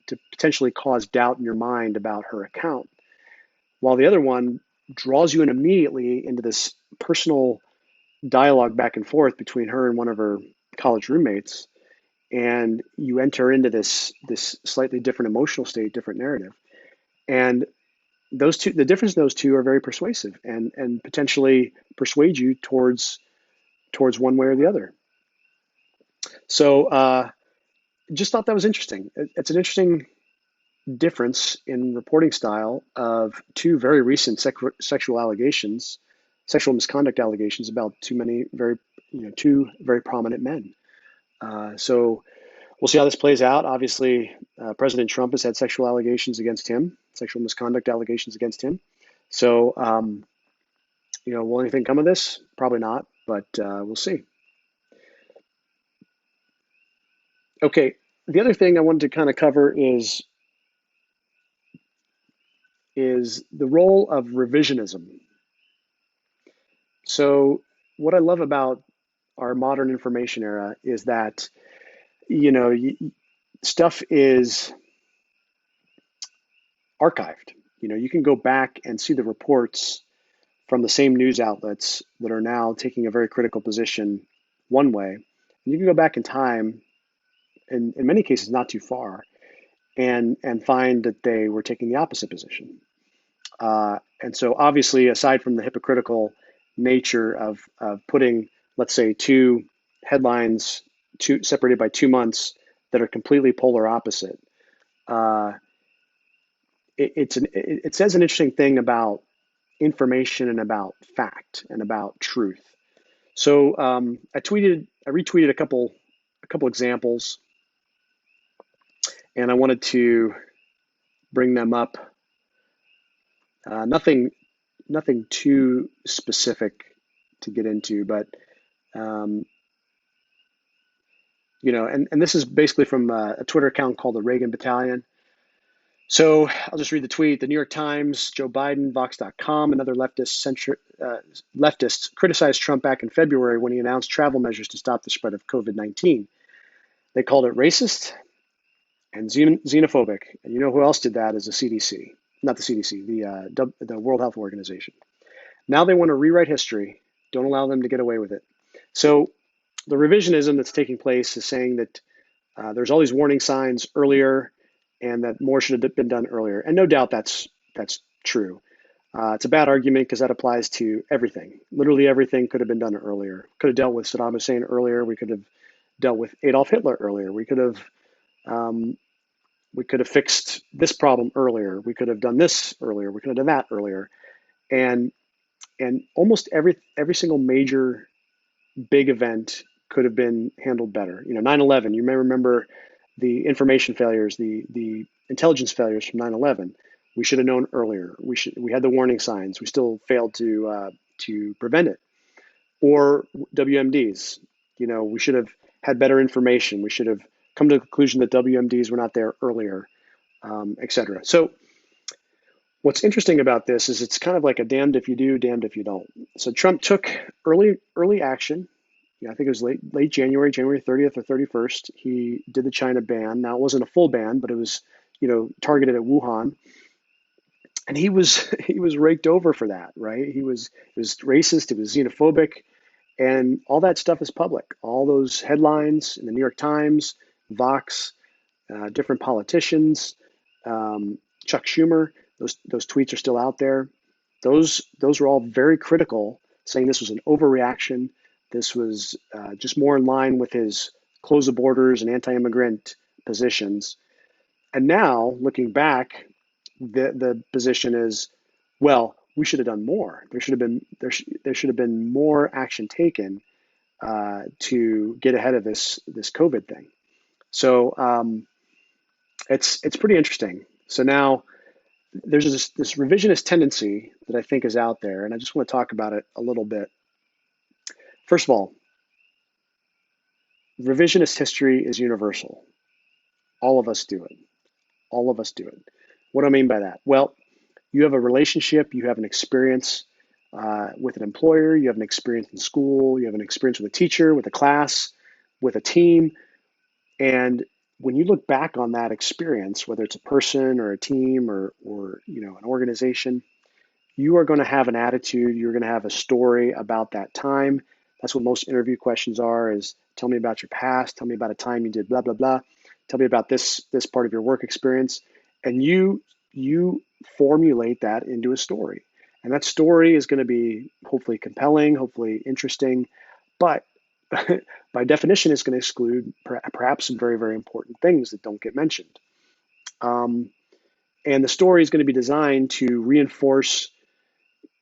to potentially cause doubt in your mind about her account. While the other one draws you in immediately into this personal dialogue back and forth between her and one of her college roommates, and you enter into this slightly different emotional state, different narrative. And those two, the difference in those two are very persuasive and potentially persuade you towards one way or the other. So just thought that was interesting. It's an interesting difference in reporting style of two very recent sexual misconduct allegations about two very prominent men. So we'll see how this plays out. Obviously, President Trump has had sexual misconduct allegations against him. So, will anything come of this? Probably not, but we'll see. Okay, the other thing I wanted to kind of cover is the role of revisionism. So what I love about our modern information era is that, stuff is archived. You can go back and see the reports from the same news outlets that are now taking a very critical position one way. And you can go back in time, and in many cases not too far, and find that they were taking the opposite position. And so obviously, aside from the hypocritical nature of putting, let's say, two headlines separated by 2 months that are completely polar opposite. Uh, it says an interesting thing about information and about fact and about truth. So I retweeted a couple examples, and I wanted to bring them up. Nothing too specific to get into, but um, and this is basically from a Twitter account called the Reagan Battalion. So I'll just read the tweet. The New York Times, Joe Biden, Vox.com, and other leftists criticized Trump back in February when he announced travel measures to stop the spread of COVID-19. They called it racist and xenophobic. And you know who else did that is the CDC, not the CDC, the World Health Organization. Now they want to rewrite history. Don't allow them to get away with it. So the revisionism that's taking place is saying that there's all these warning signs earlier, and that more should have been done earlier. And no doubt that's true. It's a bad argument because that applies to everything. Literally everything could have been done earlier. Could have dealt with Saddam Hussein earlier. We could have dealt with Adolf Hitler earlier. Um, we could have fixed this problem earlier. We could have done this earlier. We could have done that earlier. And almost every single major big event could have been handled better. 9/11. You may remember the information failures, the intelligence failures from 9/11. We should have known earlier. We had the warning signs. We still failed to prevent it. Or WMDs. We should have had better information. We should have come to the conclusion that WMDs were not there earlier, et cetera. So what's interesting about this is it's kind of like a damned if you do, damned if you don't. So Trump took early action. I think it was late January, January 30th or 31st. He did the China ban. Now it wasn't a full ban, but it was targeted at Wuhan, and he was he was raked over for that, right? It was racist, it was xenophobic, and all that stuff is public. All those headlines in the New York Times, Vox, different politicians, Chuck Schumer, those tweets are still out there. Those were all very critical, saying this was an overreaction. This was just more in line with his close the borders and anti-immigrant positions. And now, looking back, the position is, well, we should have done more. There should have been more action taken to get ahead of this COVID thing. So it's pretty interesting. So now there's this revisionist tendency that I think is out there, and I just want to talk about it a little bit. First of all, revisionist history is universal. All of us do it. All of us do it. What do I mean by that? Well, you have a relationship, you have an experience with an employer, you have an experience in school, you have an experience with a teacher, with a class, with a team. And when you look back on that experience, whether it's a person or a team or an organization, you are going to have an attitude, you're going to have a story about that time. That's what most interview questions are, is tell me about your past, tell me about a time you did blah, blah, blah. Tell me about this part of your work experience. And you formulate that into a story. And that story is going to be hopefully compelling, hopefully interesting, but by definition, it's going to exclude perhaps some very, very important things that don't get mentioned. And the story is going to be designed to reinforce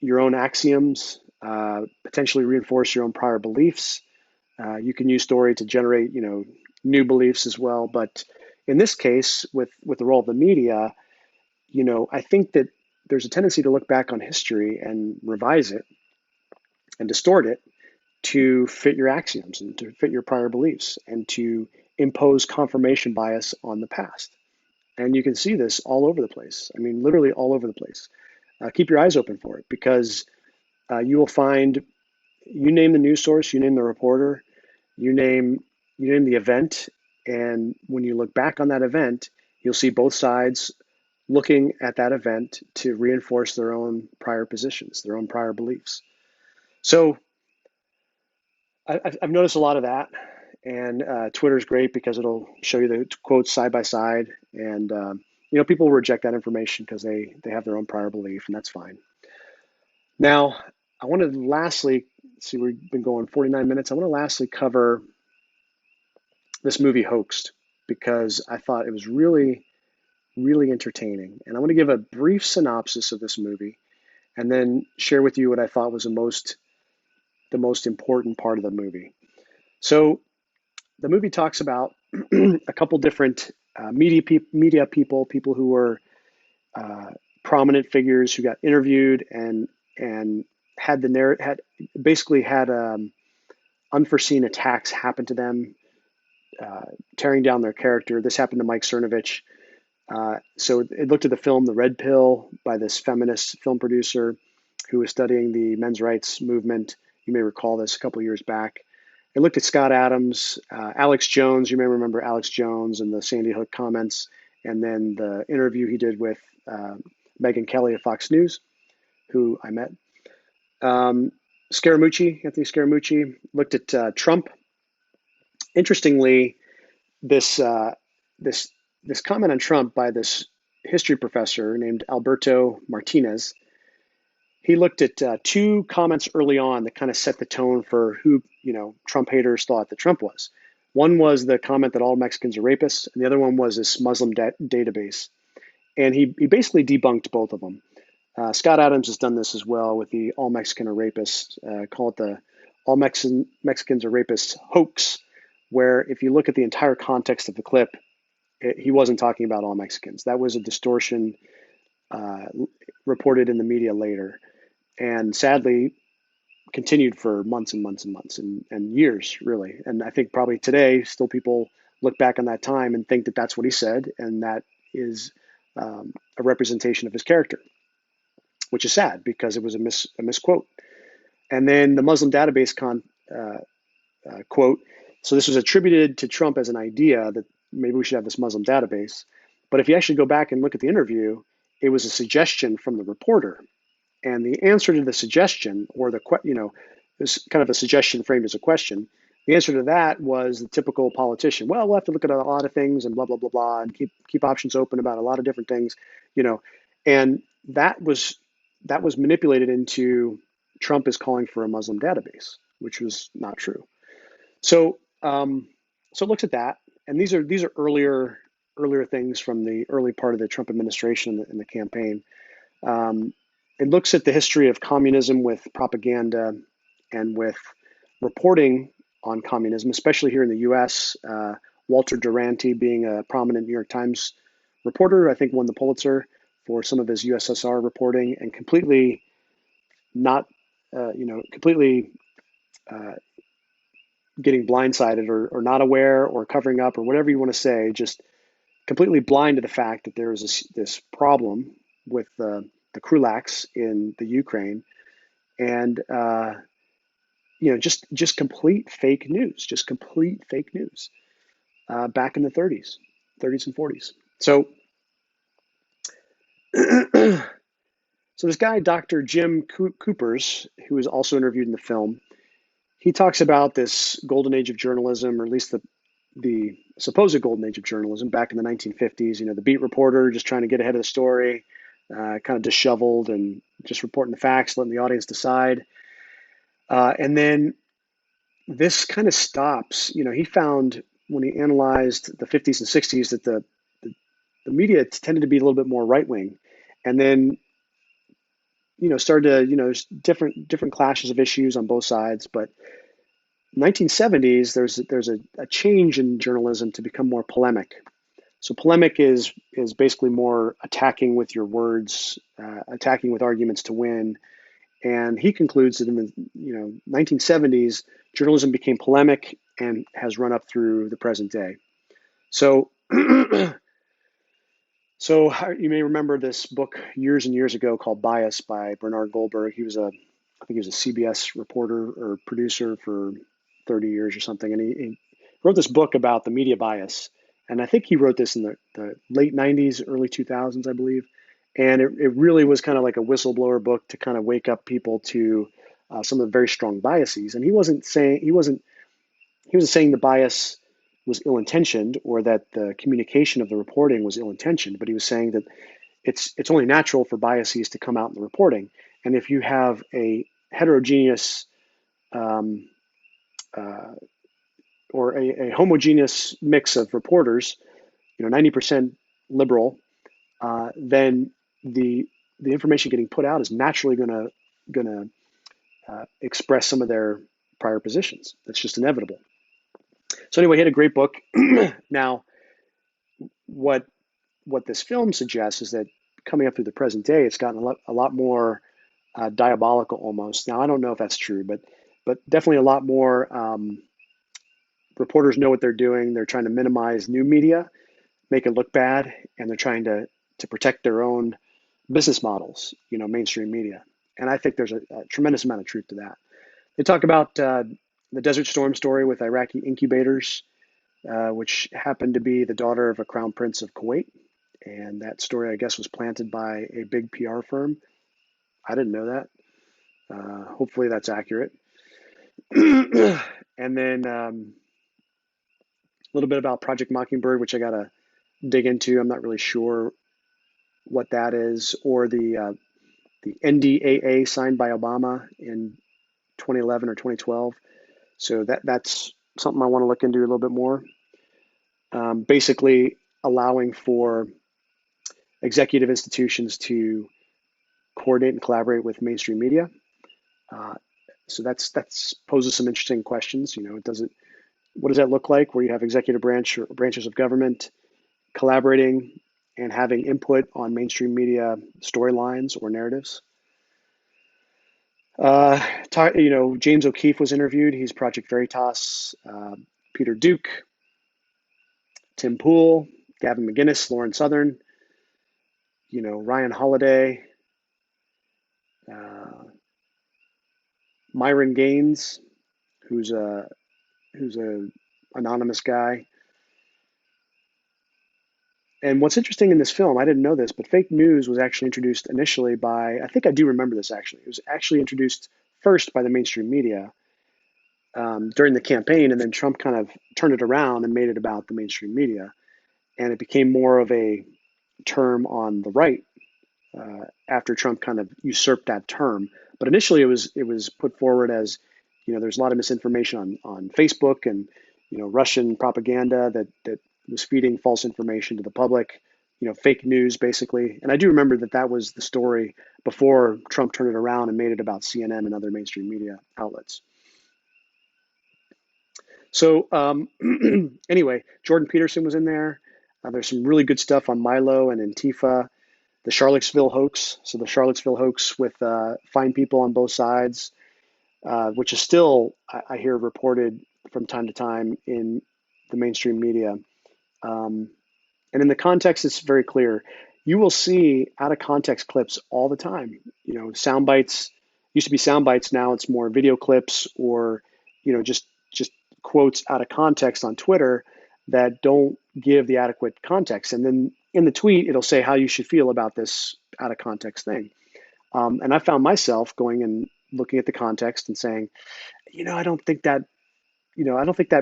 your own axioms, potentially reinforce your own prior beliefs. You can use story to generate, new beliefs as well. But in this case, with the role of the media, I think that there's a tendency to look back on history and revise it and distort it to fit your axioms and to fit your prior beliefs and to impose confirmation bias on the past. And you can see this all over the place. I mean, literally all over the place. Keep your eyes open for it, because you will find, you name the news source, you name the reporter, you name the event, and when you look back on that event, you'll see both sides looking at that event to reinforce their own prior positions, their own prior beliefs. So I've noticed a lot of that, and Twitter is great because it'll show you the quotes side by side, and people reject that information because they have their own prior belief, and that's fine. Now, I want to lastly, see, we've been going 49 minutes. I want to lastly cover this movie hoaxed because I thought it was really, really entertaining. And I want to give a brief synopsis of this movie and then share with you what I thought was the most important part of the movie. So the movie talks about a couple different media people who were uh, prominent figures who got interviewed and had the narrative had basically had unforeseen attacks happen to them, uh, tearing down their character. This happened to Mike Cernovich. So it looked at the film The Red Pill by this feminist film producer who was studying the men's rights movement. You may recall this a couple of years back. It looked at Scott Adams, Alex Jones. You may remember Alex Jones and the Sandy Hook comments, and then the interview he did with Megyn Kelly of Fox News, who I met. Anthony Scaramucci, looked at Trump. Interestingly, this this this comment on Trump by this history professor named Alberto Martinez. He looked at two comments early on that kind of set the tone for who Trump haters thought that Trump was. One was the comment that all Mexicans are rapists, and the other one was this Muslim database. And he basically debunked both of them. Scott Adams has done this as well with the all Mexican are rapists, call it the all Mexicans are rapists hoax, where if you look at the entire context of the clip, he wasn't talking about all Mexicans. That was a distortion uh, reported in the media later, and sadly continued for months and months and months and years, really. And I think probably today, still people look back on that time and think that that's what he said, and that is a representation of his character, which is sad because it was a misquote. And then the Muslim database quote. So this was attributed to Trump as an idea that maybe we should have this Muslim database. But if you actually go back and look at the interview, it was a suggestion from the reporter. And the answer to the suggestion, or this kind of a suggestion framed as a question, the answer to that was the typical politician. Well, we'll have to look at a lot of things and blah blah blah blah, and keep options open about a lot of different things, you know. And that was manipulated into Trump is calling for a Muslim database, which was not true. So so it looks at that, and these are earlier things from the early part of the Trump administration in the campaign. Um, it looks at the history of communism with propaganda and with reporting on communism, especially here in the U.S. Walter Duranty, being a prominent New York Times reporter, I think won the Pulitzer for some of his USSR reporting, and completely not, completely uh, getting blindsided or not aware or covering up or whatever you want to say, just completely blind to the fact that there is this problem with the Krulaks in the Ukraine, and just complete fake news, back in the 30s and 40s. So, so this guy, Dr. Jim Coopers, who was also interviewed in the film, he talks about this golden age of journalism, or at least the supposed golden age of journalism back in the 1950s. The beat reporter just trying to get ahead of the story, kind of disheveled and just reporting the facts, letting the audience decide. And then this kind of stops. He found when he analyzed the 50s and 60s that the media tended to be a little bit more right wing, and then started to there's different clashes of issues on both sides, but 1970s, there's a change in journalism to become more polemic. So polemic is basically more attacking with your words, attacking with arguments to win. And he concludes that in the 1970s, journalism became polemic and has run up through the present day. So so you may remember this book years and years ago called Bias by Bernard Goldberg. I think he was a CBS reporter or producer for 30 years or something. And he wrote this book about the media bias. And I think he wrote this in the late 90s, early 2000s, I believe. And it really was kind of like a whistleblower book to kind of wake up people to some of the very strong biases. And he was saying the bias was ill-intentioned, or that the communication of the reporting was ill-intentioned, but he was saying that it's only natural for biases to come out in the reporting. And if you have a heterogeneous um, uh, or a homogeneous mix of reporters, 90% liberal, then the information getting put out is naturally going to express some of their prior positions. That's just inevitable. So anyway, he had a great book. Now, what what this film suggests is that coming up through the present day, it's gotten a lot more diabolical almost. Now, I don't know if that's true, but definitely a lot more. Reporters know what they're doing. They're trying to minimize new media, make it look bad, and they're trying to protect their own business models, mainstream media. And I think there's a tremendous amount of truth to that. They talk about the Desert Storm story with Iraqi incubators, which happened to be the daughter of a crown prince of Kuwait. And that story, I guess, was planted by a big PR firm. I didn't know that. Hopefully, that's accurate. And then a little bit about Project Mockingbird, which I got to dig into. I'm not really sure what that is, or the NDAA signed by Obama in 2011 or 2012. So that's something I want to look into a little bit more. Basically, allowing for executive institutions to coordinate and collaborate with mainstream media. Uh, so that's poses some interesting questions. What does that look like, where you have executive branch or branches of government collaborating and having input on mainstream media storylines or narratives? James O'Keefe was interviewed. He's Project Veritas. Peter Duke, Tim Pool, Gavin McInnes, Lauren Southern, Ryan Holiday, uh, Myron Gaines, who's a anonymous guy. And what's interesting in this film, I didn't know this, but fake news was actually introduced initially by, I think I do remember this actually. It was actually introduced first by the mainstream media during the campaign, and then Trump kind of turned it around and made it about the mainstream media. And it became more of a term on the right after Trump kind of usurped that term. But initially, it was put forward as, there's a lot of misinformation on Facebook, and Russian propaganda that was feeding false information to the public, fake news basically. And I do remember that was the story before Trump turned it around and made it about CNN and other mainstream media outlets. So anyway, Jordan Peterson was in there. There's some really good stuff on Milo and Antifa, the Charlottesville hoax. So the Charlottesville hoax with fine people on both sides, which is still, I hear, reported from time to time in the mainstream media. Um, and in the context, it's very clear. You will see out of context clips all the time. Sound bites used to be sound bites. Now it's more video clips, or just quotes out of context on Twitter that don't give the adequate context. And then in the tweet, it'll say how you should feel about this out of context thing. And I found myself going and looking at the context and saying, I don't think that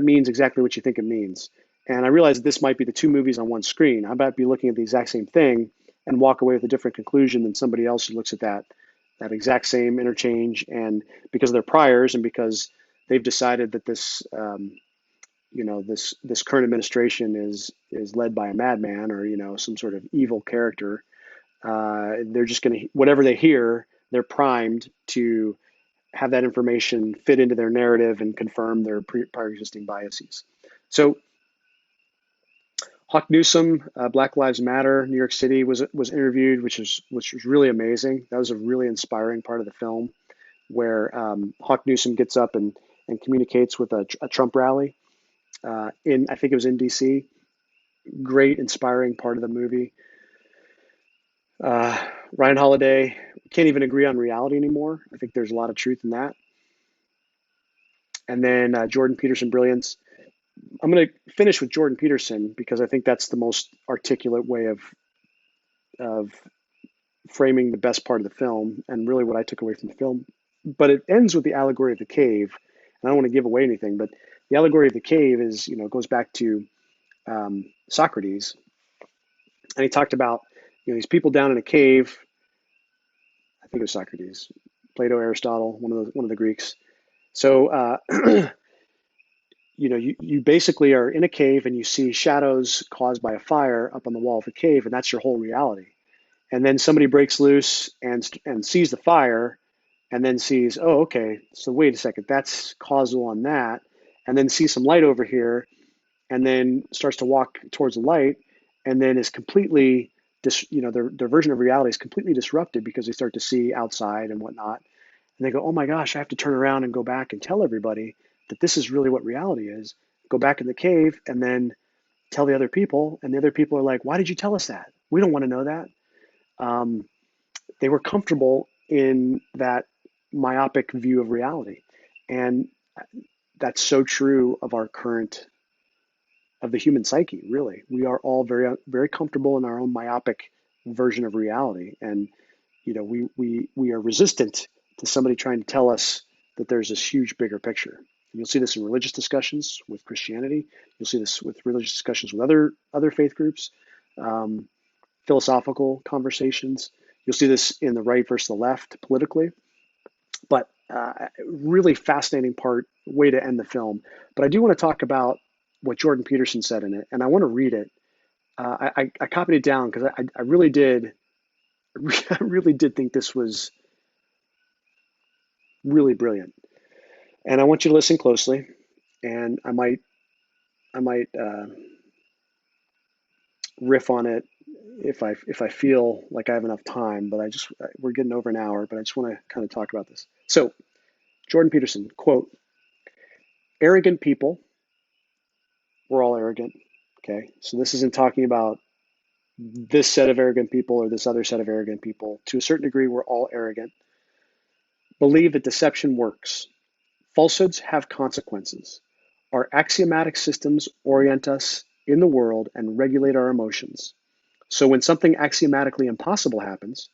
means exactly what you think it means. And I realized that this might be the two movies on one screen. I might be looking at the exact same thing and walk away with a different conclusion than somebody else who looks at that exact same interchange. And because of their priors, and because they've decided that this current administration is led by a madman, or some sort of evil character, they're just going to, whatever they hear, they're primed to have that information fit into their narrative and confirm their prior existing biases. So Hawk Newsom, Black Lives Matter, New York City was interviewed, which was really amazing. That was a really inspiring part of the film, where Hawk Newsom gets up and communicates with a Trump rally in, I think it was in D.C. Great, inspiring part of the movie. Ryan Holiday, can't even agree on reality anymore. I think there's a lot of truth in that. And then Jordan Peterson brilliance. I'm going to finish with Jordan Peterson because I think that's the most articulate way of framing the best part of the film, and really what I took away from the film. But it ends with the allegory of the cave. And I don't want to give away anything, but the allegory of the cave is, goes back to Socrates. And he talked about, these people down in a cave. I think it was Socrates, Plato, Aristotle, one of the Greeks. So you basically are in a cave and you see shadows caused by a fire up on the wall of the cave, and that's your whole reality. And then somebody breaks loose and sees the fire, and then sees, oh, okay, so wait a second, that's causal on that, and then sees some light over here, and then starts to walk towards the light, and then is completely their version of reality is completely disrupted because they start to see outside and whatnot, and they go, oh my gosh, I have to turn around and go back and tell everybody that this is really what reality is. Go back in the cave and then tell the other people, and the other people are like, why did you tell us that? We don't want to know that. Um, they were comfortable in that myopic view of reality, and that's so true of our current of the human psyche. Really, we are all very comfortable in our own myopic version of reality, and we are resistant to somebody trying to tell us that there's this huge bigger picture. And you'll see this in religious discussions with Christianity. You'll see this with religious discussions with other faith groups, um, philosophical conversations. You'll see this in the right versus the left politically. But really fascinating way to end the film. But I do want to talk about what Jordan Peterson said in it, and I want to read it. I copied it down because I really did I really did think this was really brilliant, and I want you to listen closely. And I might riff on it if I feel like I have enough time. But we're getting over an hour, but I just want to kind of talk about this. So Jordan Peterson quote: "Arrogant people, we're all arrogant. Okay, so this isn't talking about this set of arrogant people or this other set of arrogant people. To a certain degree, we're all arrogant. Believe that deception works. Falsehoods have consequences. Our axiomatic systems orient us in the world and regulate our emotions. So when something axiomatically impossible happens,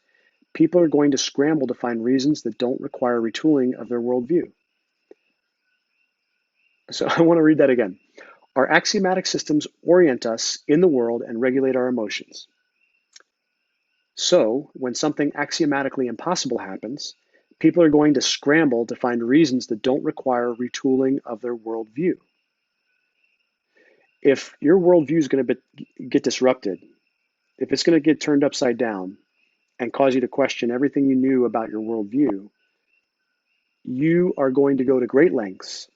people are going to scramble to find reasons that don't require retooling of their worldview." So I want to read that again. Our axiomatic systems orient us in the world and regulate our emotions. So when something axiomatically impossible happens, people are going to scramble to find reasons that don't require retooling of their worldview. If your worldview is going to get disrupted, if it's going to get turned upside down and cause you to question everything you knew about your worldview, you are going to go to great lengths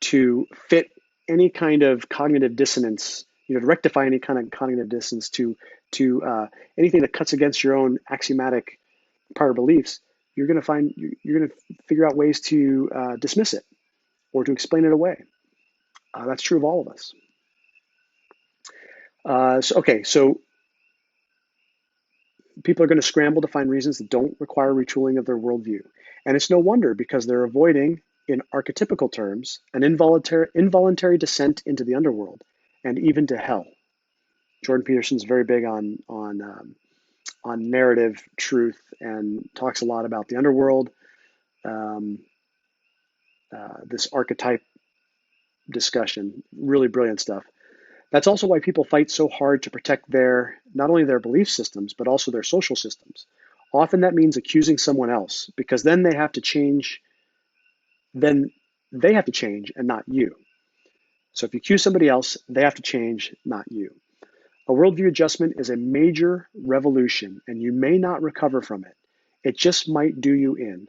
to fit any kind of cognitive dissonance, to rectify any kind of cognitive dissonance, to anything that cuts against your own axiomatic prior beliefs. You're going to figure out ways to dismiss it or to explain it away. That's true of all of us. So people are going to scramble to find reasons that don't require retooling of their worldview. And it's no wonder, because they're avoiding, in archetypical terms, an involuntary descent into the underworld and even to hell. Jordan Peterson's very big on narrative truth and talks a lot about the underworld, um, this archetype discussion. Really brilliant stuff. That's also why people fight so hard to protect not only their belief systems, but also their social systems. Often that means accusing someone else, because then they have to change and not you. So if you accuse somebody else, they have to change, not you. A worldview adjustment is a major revolution, and you may not recover from it. It just might do you in.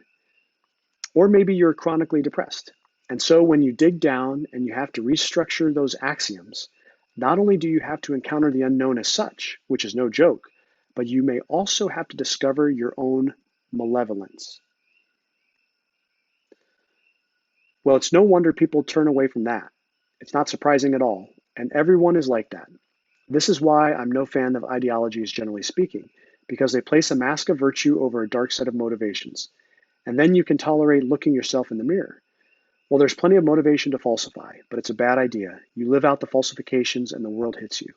Or maybe you're chronically depressed. And so when you dig down and you have to restructure those axioms, not only do you have to encounter the unknown as such, which is no joke, but you may also have to discover your own malevolence. Well, it's no wonder people turn away from that. It's not surprising at all, and everyone is like that. This is why I'm no fan of ideologies, generally speaking, because they place a mask of virtue over a dark set of motivations, and then you can tolerate looking yourself in the mirror. Well, there's plenty of motivation to falsify, but it's a bad idea. You live out the falsifications and the world hits you.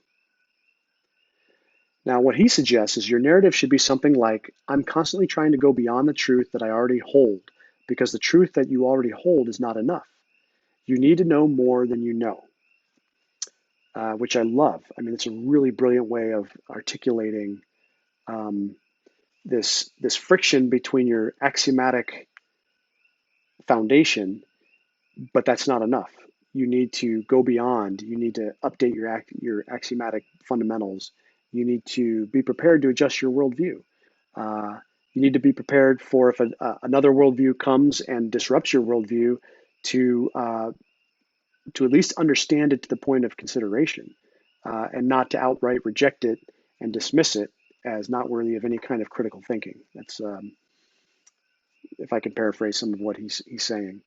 Now, what he suggests is your narrative should be something like, I'm constantly trying to go beyond the truth that I already hold, because the truth that you already hold is not enough. You need to know more than you know, which I love. I mean, it's a really brilliant way of articulating um, this friction between your axiomatic foundation, but that's not enough. you need to go beyond. You need to update your axiomatic fundamentals. You need to be prepared to adjust your worldview. Uh, you need to be prepared for if another worldview comes and disrupts your worldview to at least understand it to the point of consideration, and not to outright reject it and dismiss it as not worthy of any kind of critical thinking. That's if I can paraphrase some of what he's saying.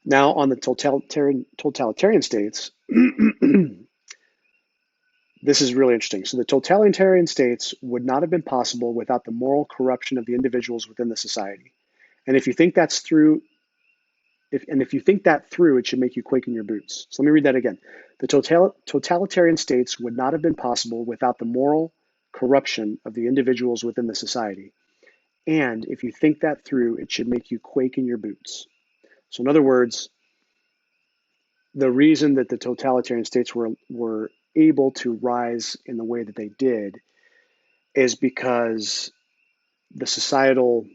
Now, on the totalitarian states, this is really interesting. So, the totalitarian states would not have been possible without the moral corruption of the individuals within the society. And if you think that's through, if you think that through, it should make you quake in your boots. So let me read that again. The totalitarian states would not have been possible without the moral corruption of the individuals within the society. And if you think that through, it should make you quake in your boots. So, in other words, the reason that the totalitarian states were able to rise in the way that they did is because the societal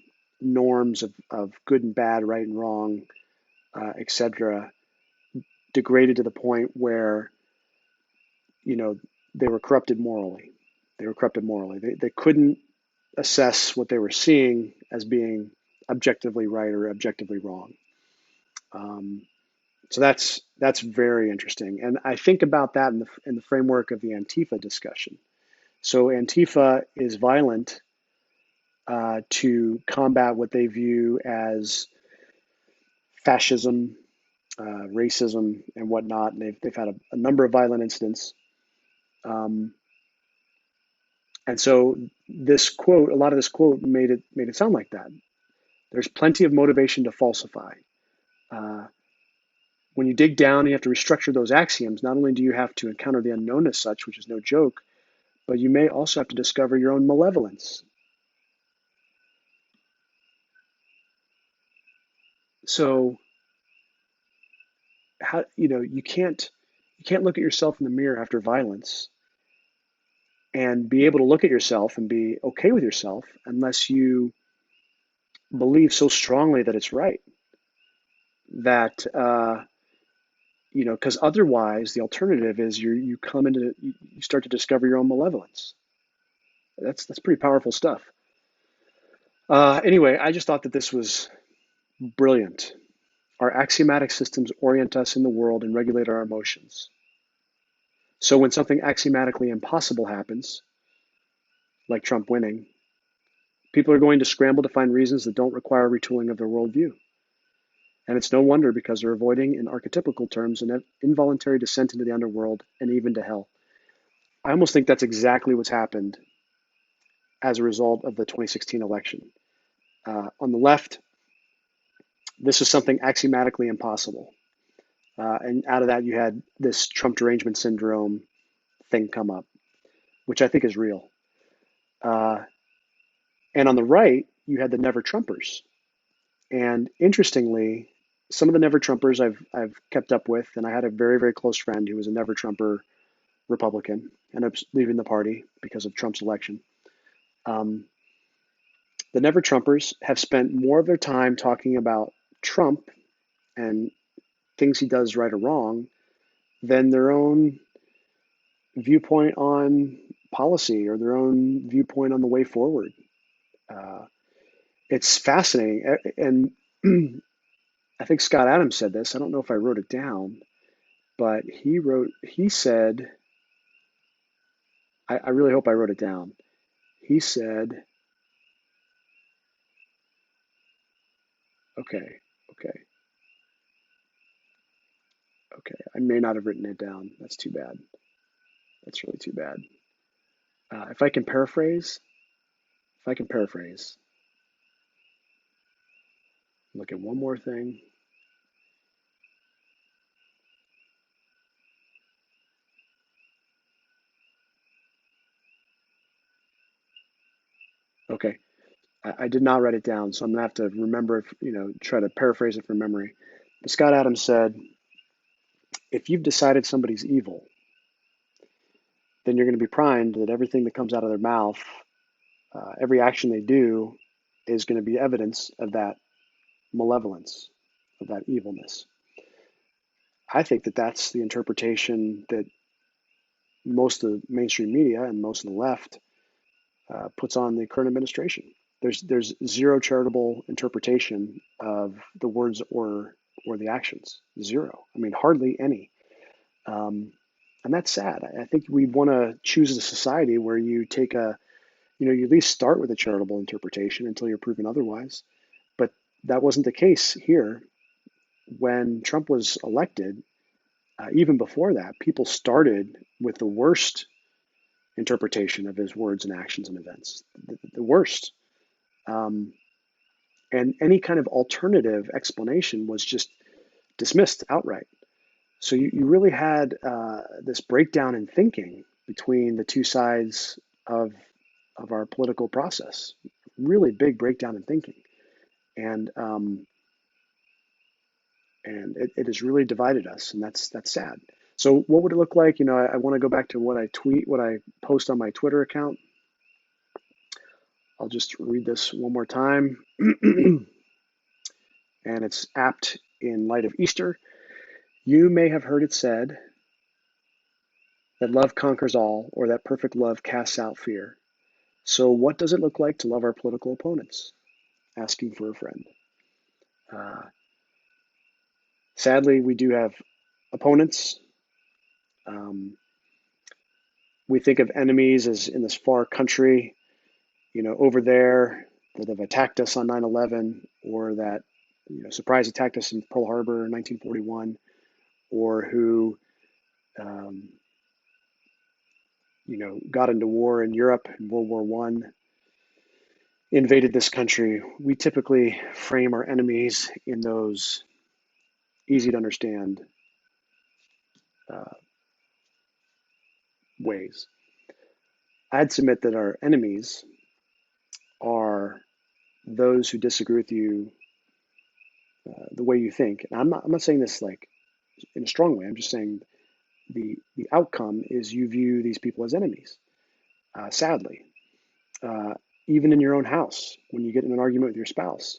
norms of good and bad, right and wrong, etc., degraded to the point where, you know, they were corrupted morally. They couldn't assess what they were seeing as being objectively right or objectively wrong. Um, so that's very interesting, and I think about that in the framework of the Antifa discussion. So Antifa is violent to combat what they view as fascism, racism, and whatnot. And they've had a number of violent incidents. Um, and so this quote, a lot of this quote made it sound like that. There's plenty of motivation to falsify. Uh, when you dig down, you have to restructure those axioms. Not only do you have to encounter the unknown as such, which is no joke, but you may also have to discover your own malevolence. So, how you can't look at yourself in the mirror after violence and be able to look at yourself and be okay with yourself unless you believe so strongly that it's right. That because otherwise the alternative is you start to discover your own malevolence. That's pretty powerful stuff. Anyway, I just thought that this was brilliant. Our axiomatic systems orient us in the world and regulate our emotions. So when something axiomatically impossible happens, like Trump winning, people are going to scramble to find reasons that don't require retooling of their worldview. And it's no wonder, because they're avoiding, in archetypical terms, an involuntary descent into the underworld and even to hell. I almost think that's exactly what's happened as a result of the 2016 election. On the left, this is something axiomatically impossible. And out of that, you had this Trump derangement syndrome thing come up, which I think is real. And on the right, you had the never Trumpers. And interestingly, some of the never Trumpers I've kept up with, and I had a very, very close friend who was a never Trumper Republican, ended up leaving the party because of Trump's election. Um, the never Trumpers have spent more of their time talking about Trump and things he does right or wrong than their own viewpoint on policy or their own viewpoint on the way forward. Uh, it's fascinating. And I think Scott Adams said this. I don't know if I wrote it down, but he said, I really hope I wrote it down. He said, okay, okay, okay. I may not have written it down. That's too bad. That's really too bad. If I can paraphrase, look at one more thing. Okay, I did not write it down, so I'm gonna have to remember, try to paraphrase it from memory. But Scott Adams said, if you've decided somebody's evil, then you're going to be primed that everything that comes out of their mouth, every action they do, is going to be evidence of that malevolence, of that evilness. I think that that's the interpretation that most of the mainstream media and most of the left puts on the current administration. There's zero charitable interpretation of the words or the actions. Zero. I mean, hardly any. And that's sad. I think we want to choose a society where you take you at least start with a charitable interpretation until you're proven otherwise. But that wasn't the case here. When Trump was elected, even before that, people started with the worst interpretation of his words and actions and events, the worst. Um, and any kind of alternative explanation was just dismissed outright. So you really had this breakdown in thinking between the two sides of of our political process. Really big breakdown in thinking, and it has really divided us, and that's sad. So what would it look like? I want to go back to what I post on my Twitter account. I'll just read this one more time, and it's apt in light of Easter. You may have heard it said that love conquers all, or that perfect love casts out fear. So, what does it look like to love our political opponents? Asking for a friend. Uh, Sadly, we do have opponents. Um, we think of enemies as in this far country, over there that have attacked us on 9/11, or that surprise attacked us in Pearl Harbor in 1941, or who um, got into war in Europe in World War One, invaded this country. We typically frame our enemies in those easy to understand uh, ways. I'd submit that our enemies are those who disagree with you the way you think. And I'm not saying this like in a strong way. I'm just saying the outcome is you view these people as enemies. Sadly, uh, even in your own house, when you get in an argument with your spouse,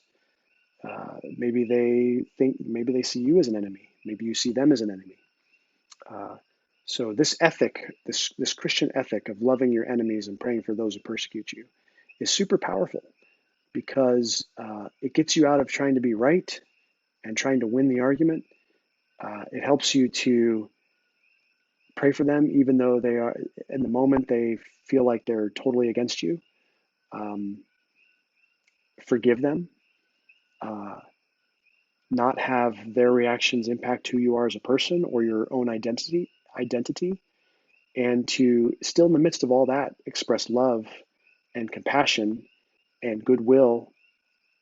maybe they see you as an enemy. Maybe you see them as an enemy. Uh, so this ethic, this Christian ethic of loving your enemies and praying for those who persecute you, is super powerful because it gets you out of trying to be right and trying to win the argument. It helps you to pray for them, even though they are in the moment they feel like they're totally against you. Um, Forgive them, uh, not have their reactions impact who you are as a person or your own identity, and to still in the midst of all that express love and compassion and goodwill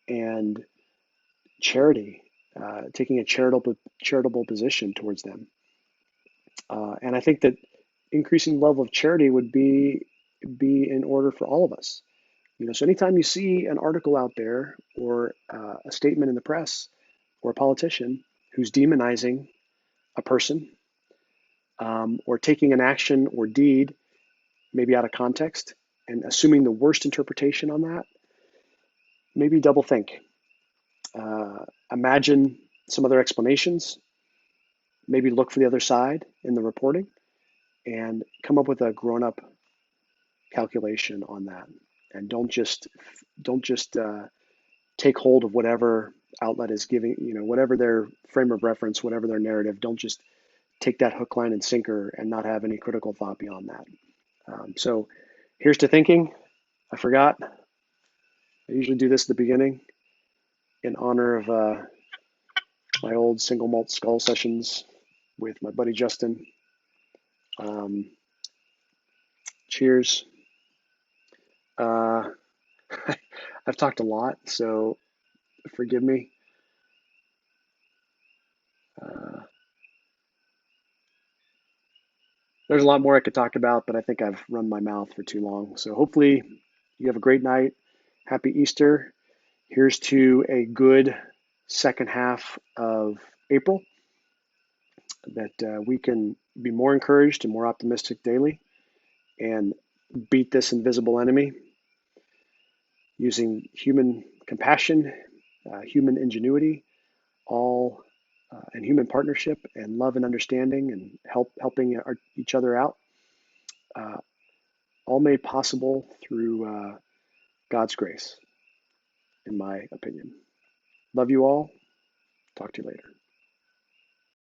and charity, taking a charitable position towards them. And I think that increasing the level of charity would be in order for all of us. So anytime you see an article out there or a statement in the press or a politician who's demonizing a person, or taking an action or deed maybe out of context and assuming the worst interpretation on that, maybe double think. Imagine some other explanations, maybe look for the other side in the reporting, and come up with a grown-up calculation on that. And don't just take hold of whatever outlet is giving, whatever their frame of reference, whatever their narrative. Don't just take that hook, line, and sinker and not have any critical thought beyond that. So here's to thinking. I forgot. I usually do this at the beginning in honor of my old single malt skull sessions with my buddy Justin. Um, Cheers. Uh, I've talked a lot, so forgive me. Uh, there's a lot more I could talk about, but I think I've run my mouth for too long. So hopefully you have a great night. Happy Easter. Here's to a good second half of April, that we can be more encouraged and more optimistic daily and beat this invisible enemy using human compassion, human ingenuity, all and human partnership and love and understanding and helping each other out, uh, all made possible through God's grace, in my opinion. Love you all. Talk to you later.